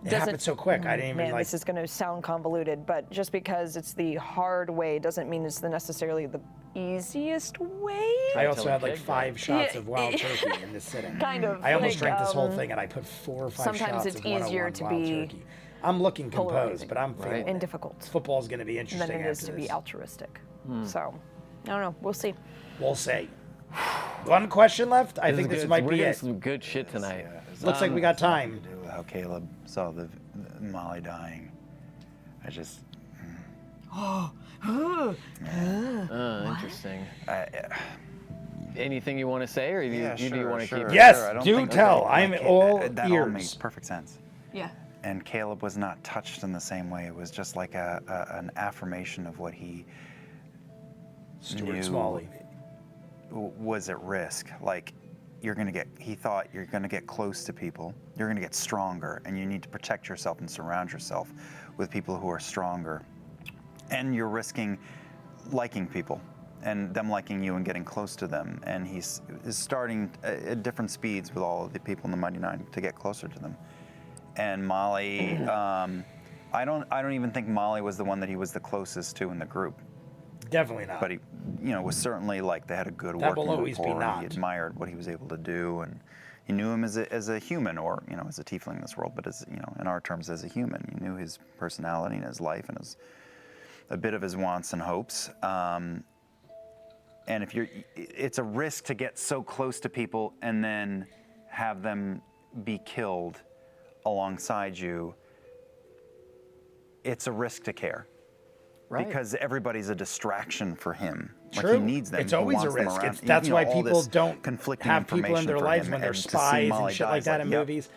It happened so quick. I didn't even Man, like. this is going to sound convoluted, but just because it's the hard way doesn't mean it's necessarily the easiest way. I also Tell had the like kid, 5 shots Yeah. of wild turkey in this sitting. Kind of. I almost like, drank this whole thing, and I put 4 or 5 sometimes shots it's of 101 easier to wild be turkey. I'm looking composed, polarizing. but I'm feeling and it. difficult Football's going to be interesting than it is after to this. be altruistic. So, I don't know. We'll see. We'll say. One question left. I think this Good. might We're be getting it. some good shit tonight. Looks like we got time. To do with how Caleb saw the Molly dying. I just. Interesting. Anything you want to say, or do you want to keep? Yes, I don't do think tell. that- I'm that- all that all ears. makes perfect sense. Yeah. And Caleb was not touched in the same way. It was just like an affirmation of what he Stuart knew Smalley. was at risk. Like he thought you're gonna get close to people, you're gonna get stronger, and you need to protect yourself and surround yourself with people who are stronger. And you're risking liking people and them liking you and getting close to them. And is starting at different speeds with all of the people in the Mighty Nine to get closer to them. And Molly, I don't even think Molly was the one that he was the closest to in the group. Definitely not. But he, was certainly like they had a good That will working always be rapport. And not. he admired what he was able to do, and he knew him as a human, or as a tiefling in this world, but as in our terms, as a human. You knew his personality and his life and a bit of his wants and hopes. And it's a risk to get so close to people and then have them be killed alongside you. It's a risk to care. Right. Because everybody's a distraction for him. True. Like he needs them. It's He always a wants them risk. around. That's why all people this don't conflicting have people in information their for lives him, when they're and to see spies and Molly shit die like is that in yep. movies.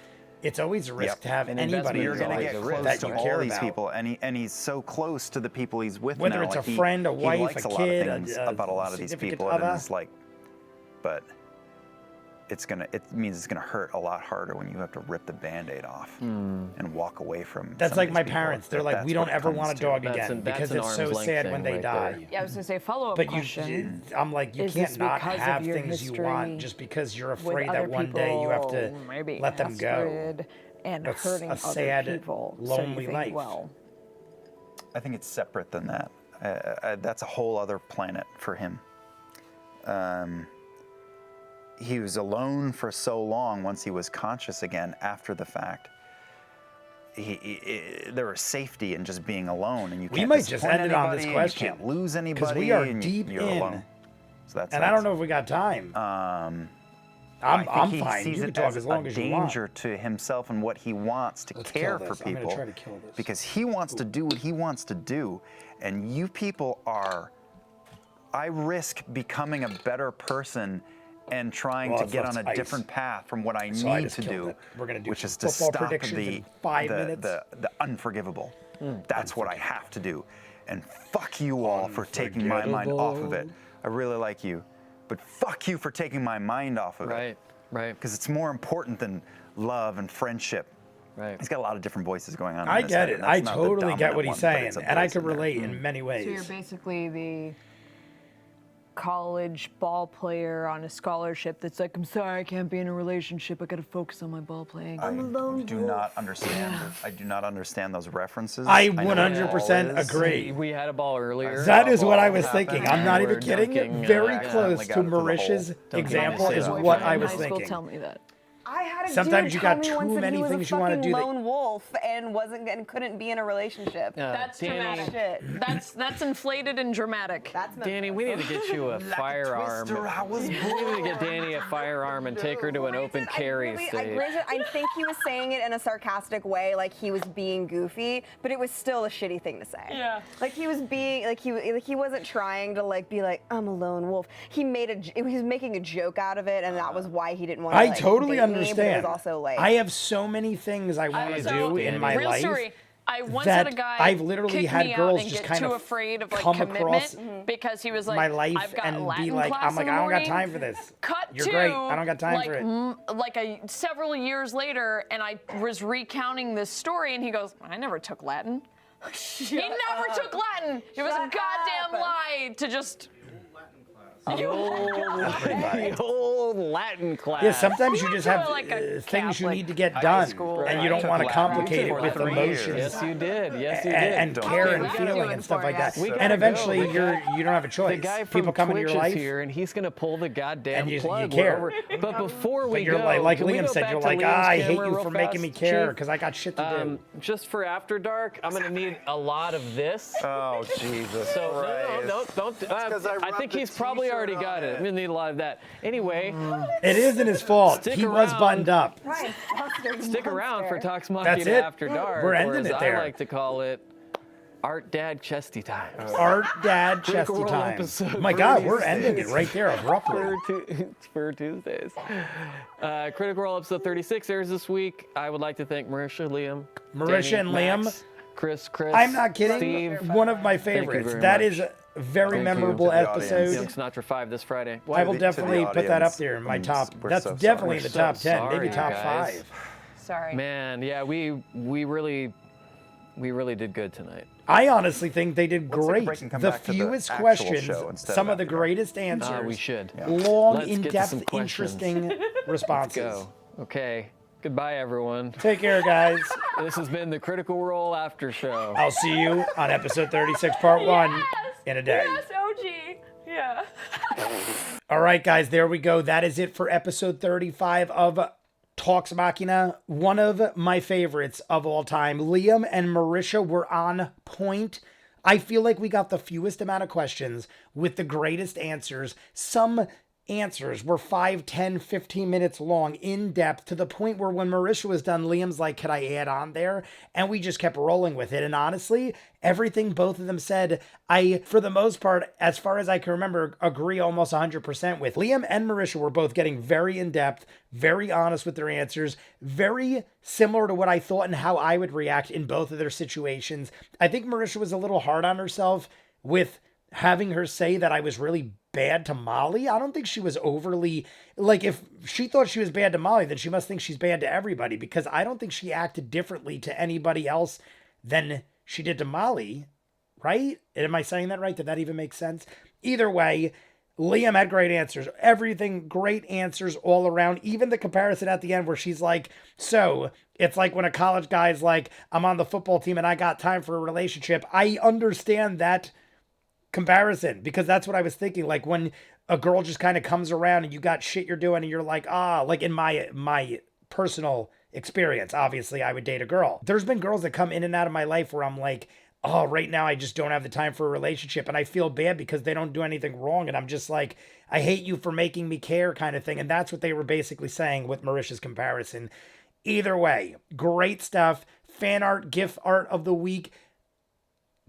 It's always a risk Yep. to have An anybody investment in You're your gonna life get risk. close that to you all care these about. people, and he's so close to the people he's with Whether now. it's a like he- friend, a he wife, likes a lot of kid, things a about a lot of these significant people, and other. it's like, but it means it's gonna hurt a lot harder when you have to rip the Band-Aid off and walk away from. That's some like of my these people. parents. They're like, That's we don't what it ever comes want a to. dog That's again an- that's because an it's so arm's length sad thing when they right die. there. Yeah, I was gonna say follow-up But question. I'm like, you Is can't this not because of have your things you want history just because you're with afraid that other one day you have to people maybe let them go. castrated and That's hurting a sad, other people. lonely so you think, life. Well, I think it's separate than that. That's a whole other planet for him. He was alone for so long. Once he was conscious again after the fact, there was safety in just being alone, and you can't We might just disappoint end it on this anybody, question, You can't lose anybody because we are and deep you're in, alone. So that's and I don't know if we got time. I'm he fine. sees You can it talk as long a as you want. danger to himself and what he wants to Let's care kill for this. I'm people. gonna try to kill this. Because he wants to do what he wants to do, and you people are. I risk becoming a better person and trying Well, to it's get on a ice. different path from what I So I need just to killed do, it. We're gonna do which is to football stop predictions the in 5 minutes. the unforgivable. That's what I have to do, and fuck you all for taking my mind off of it. I really like you, but fuck you for taking my mind off of it. Right. Because it's more important than love and friendship. Right. He's got a lot of different voices going on. in I his get head, it. and that's I not the totally get dominant what he's one, but saying, it's a and I voice could in there. relate in many so you're ways. basically the college ball player on a scholarship that's like, I'm sorry, I can't be in a relationship. I got to focus on my ball playing. I do not understand. I do not understand those references. I know 100% what it is. agree. We had a ball earlier. That is what I ball was happened. thinking. I'm not We're even kidding. dunking, Very yeah, close only to got it to the hole. Marisha's Don't example get me is to say what that. I in was high school thinking. tell me that. I had a Sometimes dude you tell got me too once that many he was things a you wanna fucking do that- lone wolf and couldn't be in a relationship. That's Danny, dramatic. That's inflated and dramatic. That's Danny, we need to get you a firearm. Twister, I was We need to get Danny a firearm and take her to an open carry stage. I think he was saying it in a sarcastic way, like he was being goofy, but it was still a shitty thing to say. Yeah. Like he was being, like he wasn't trying to like be like, I'm a lone wolf. He was making a joke out of it, and that was why he didn't want to. I like, totally date me, but understand. it was also like, I have so many things I want to do in my real life. Story. I once that had a guy I've literally kick had me girls out and just get kind too of afraid of like come commitment across because he was like, my life I've got and Latin be like, class I'm like, in the I don't got morning. time for this. Cut You're to, great. I don't got time for it. Like several years later, and I was recounting this story, and he goes, I never took Latin. He never took Latin. It was a Shut goddamn up. lie to just. The old Latin class. Yeah, sometimes you just went have to, like, a things you Catholic need to get high done, school. and I you don't took want to Latin. complicate it For with 3 emotions. years. Yes, you did. Yes, you did. And care Okay, and we gotta do feeling it and stuff for like ya. that. We gotta And eventually, go. you don't have a choice. The guy from People come Twitch into your is life, here, and he's gonna pull the goddamn and you plug. care. We're over. But before we but you're go, like can we Liam go said, back you're to like, Liam's I hate camera you real for making fast, me care Chief? because I got shit to do. Just for After Dark, I'm gonna need a lot of this. Oh Jesus! So Christ. no, don't. 'cause I I rubbed think the he's probably t-shirt already on got it. it. I'm gonna need a lot of that. Anyway, It isn't his fault. Stick He was around. buttoned up. Ryan Foster's stick around for monster. Talks That's Machina it. After Dark. We're ending or as it there. I like to call it, Art Dad Chesty Times. Art Dad Critical Chesty Role time. episode My God, we're 36. ending it right there abruptly. for Tuesdays. Critical Role episode 36 airs this week. I would like to thank Marisha, Liam, Marisha Danny, and Liam. Max, Chris. I'm not kidding. Steve. One of my you favorites. very That much. is a very Thank you memorable to the audience. episode. Young Sinatra 5 this Friday. I will to the definitely put that up audience, there in my I'm top. s- we're That's so definitely in sorry. the top So 10, maybe sorry, top guys. 5. Sorry. Man, yeah, we really did good tonight. I honestly think they did Let's take a great. break and come The back to the fewest actual questions, show instead some of of the After Dark. greatest answers. We should. Long, Let's get to in-depth, some questions. interesting responses. Go. Okay. Goodbye, everyone. Take care, guys. This has been the Critical Role After Show. I'll see you on episode 36, part 1 in a day. Yes, OG. Yeah. All right, guys, there we go. That is it for episode 35 of Talks Machina, one of my favorites of all time. Liam and Marisha were on point. I feel like we got the fewest amount of questions with the greatest answers. Some answers were 5, 10, 15 minutes long, in depth, to the point where when Marisha was done, Liam's like, could I add on there? And we just kept rolling with it. And honestly, everything both of them said, I, for the most part, as far as I can remember, agree almost 100% with. Liam and Marisha were both getting very in depth, very honest with their answers, very similar to what I thought and how I would react in both of their situations. I think Marisha was a little hard on herself with having her say that I was really bad to Molly. I don't think she was overly, like, if she thought she was bad to Molly, then she must think she's bad to everybody, because I don't think she acted differently to anybody else than she did to Molly, right? Am I saying that right? Did that even make sense? Either way, Liam had great answers. Everything, great answers all around. Even the comparison at the end where she's like, so it's like when a college guy's like, I'm on the football team and I got time for a relationship. I understand that comparison, because that's what I was thinking. Like when a girl just kind of comes around and you got shit you're doing and you're like, like in my personal experience, obviously I would date a girl. There's been girls that come in and out of my life where I'm like, oh, right now I just don't have the time for a relationship. And I feel bad because they don't do anything wrong. And I'm just like, I hate you for making me care kind of thing. And that's what they were basically saying with Marisha's comparison. Either way, great stuff. Fan art, GIF art of the week.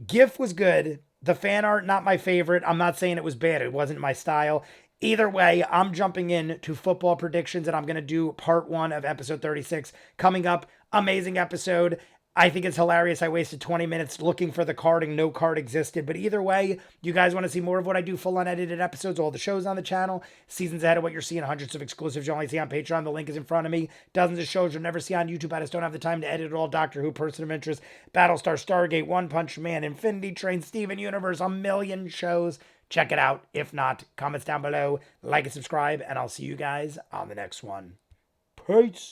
GIF was good. The fan art, not my favorite. I'm not saying it was bad. It wasn't my style. Either way, I'm jumping in to football predictions, and I'm going to do part 1 of episode 36 coming up. Amazing episode. I think it's hilarious. I wasted 20 minutes looking for the card and no card existed. But either way, you guys want to see more of what I do, full unedited episodes, all the shows on the channel, seasons ahead of what you're seeing, hundreds of exclusives you only see on Patreon. The link is in front of me. Dozens of shows you'll never see on YouTube. I just don't have the time to edit it all. Doctor Who, Person of Interest, Battlestar, Stargate, One Punch Man, Infinity Train, Steven Universe, a million shows. Check it out. If not, comments down below, like and subscribe, and I'll see you guys on the next one. Peace.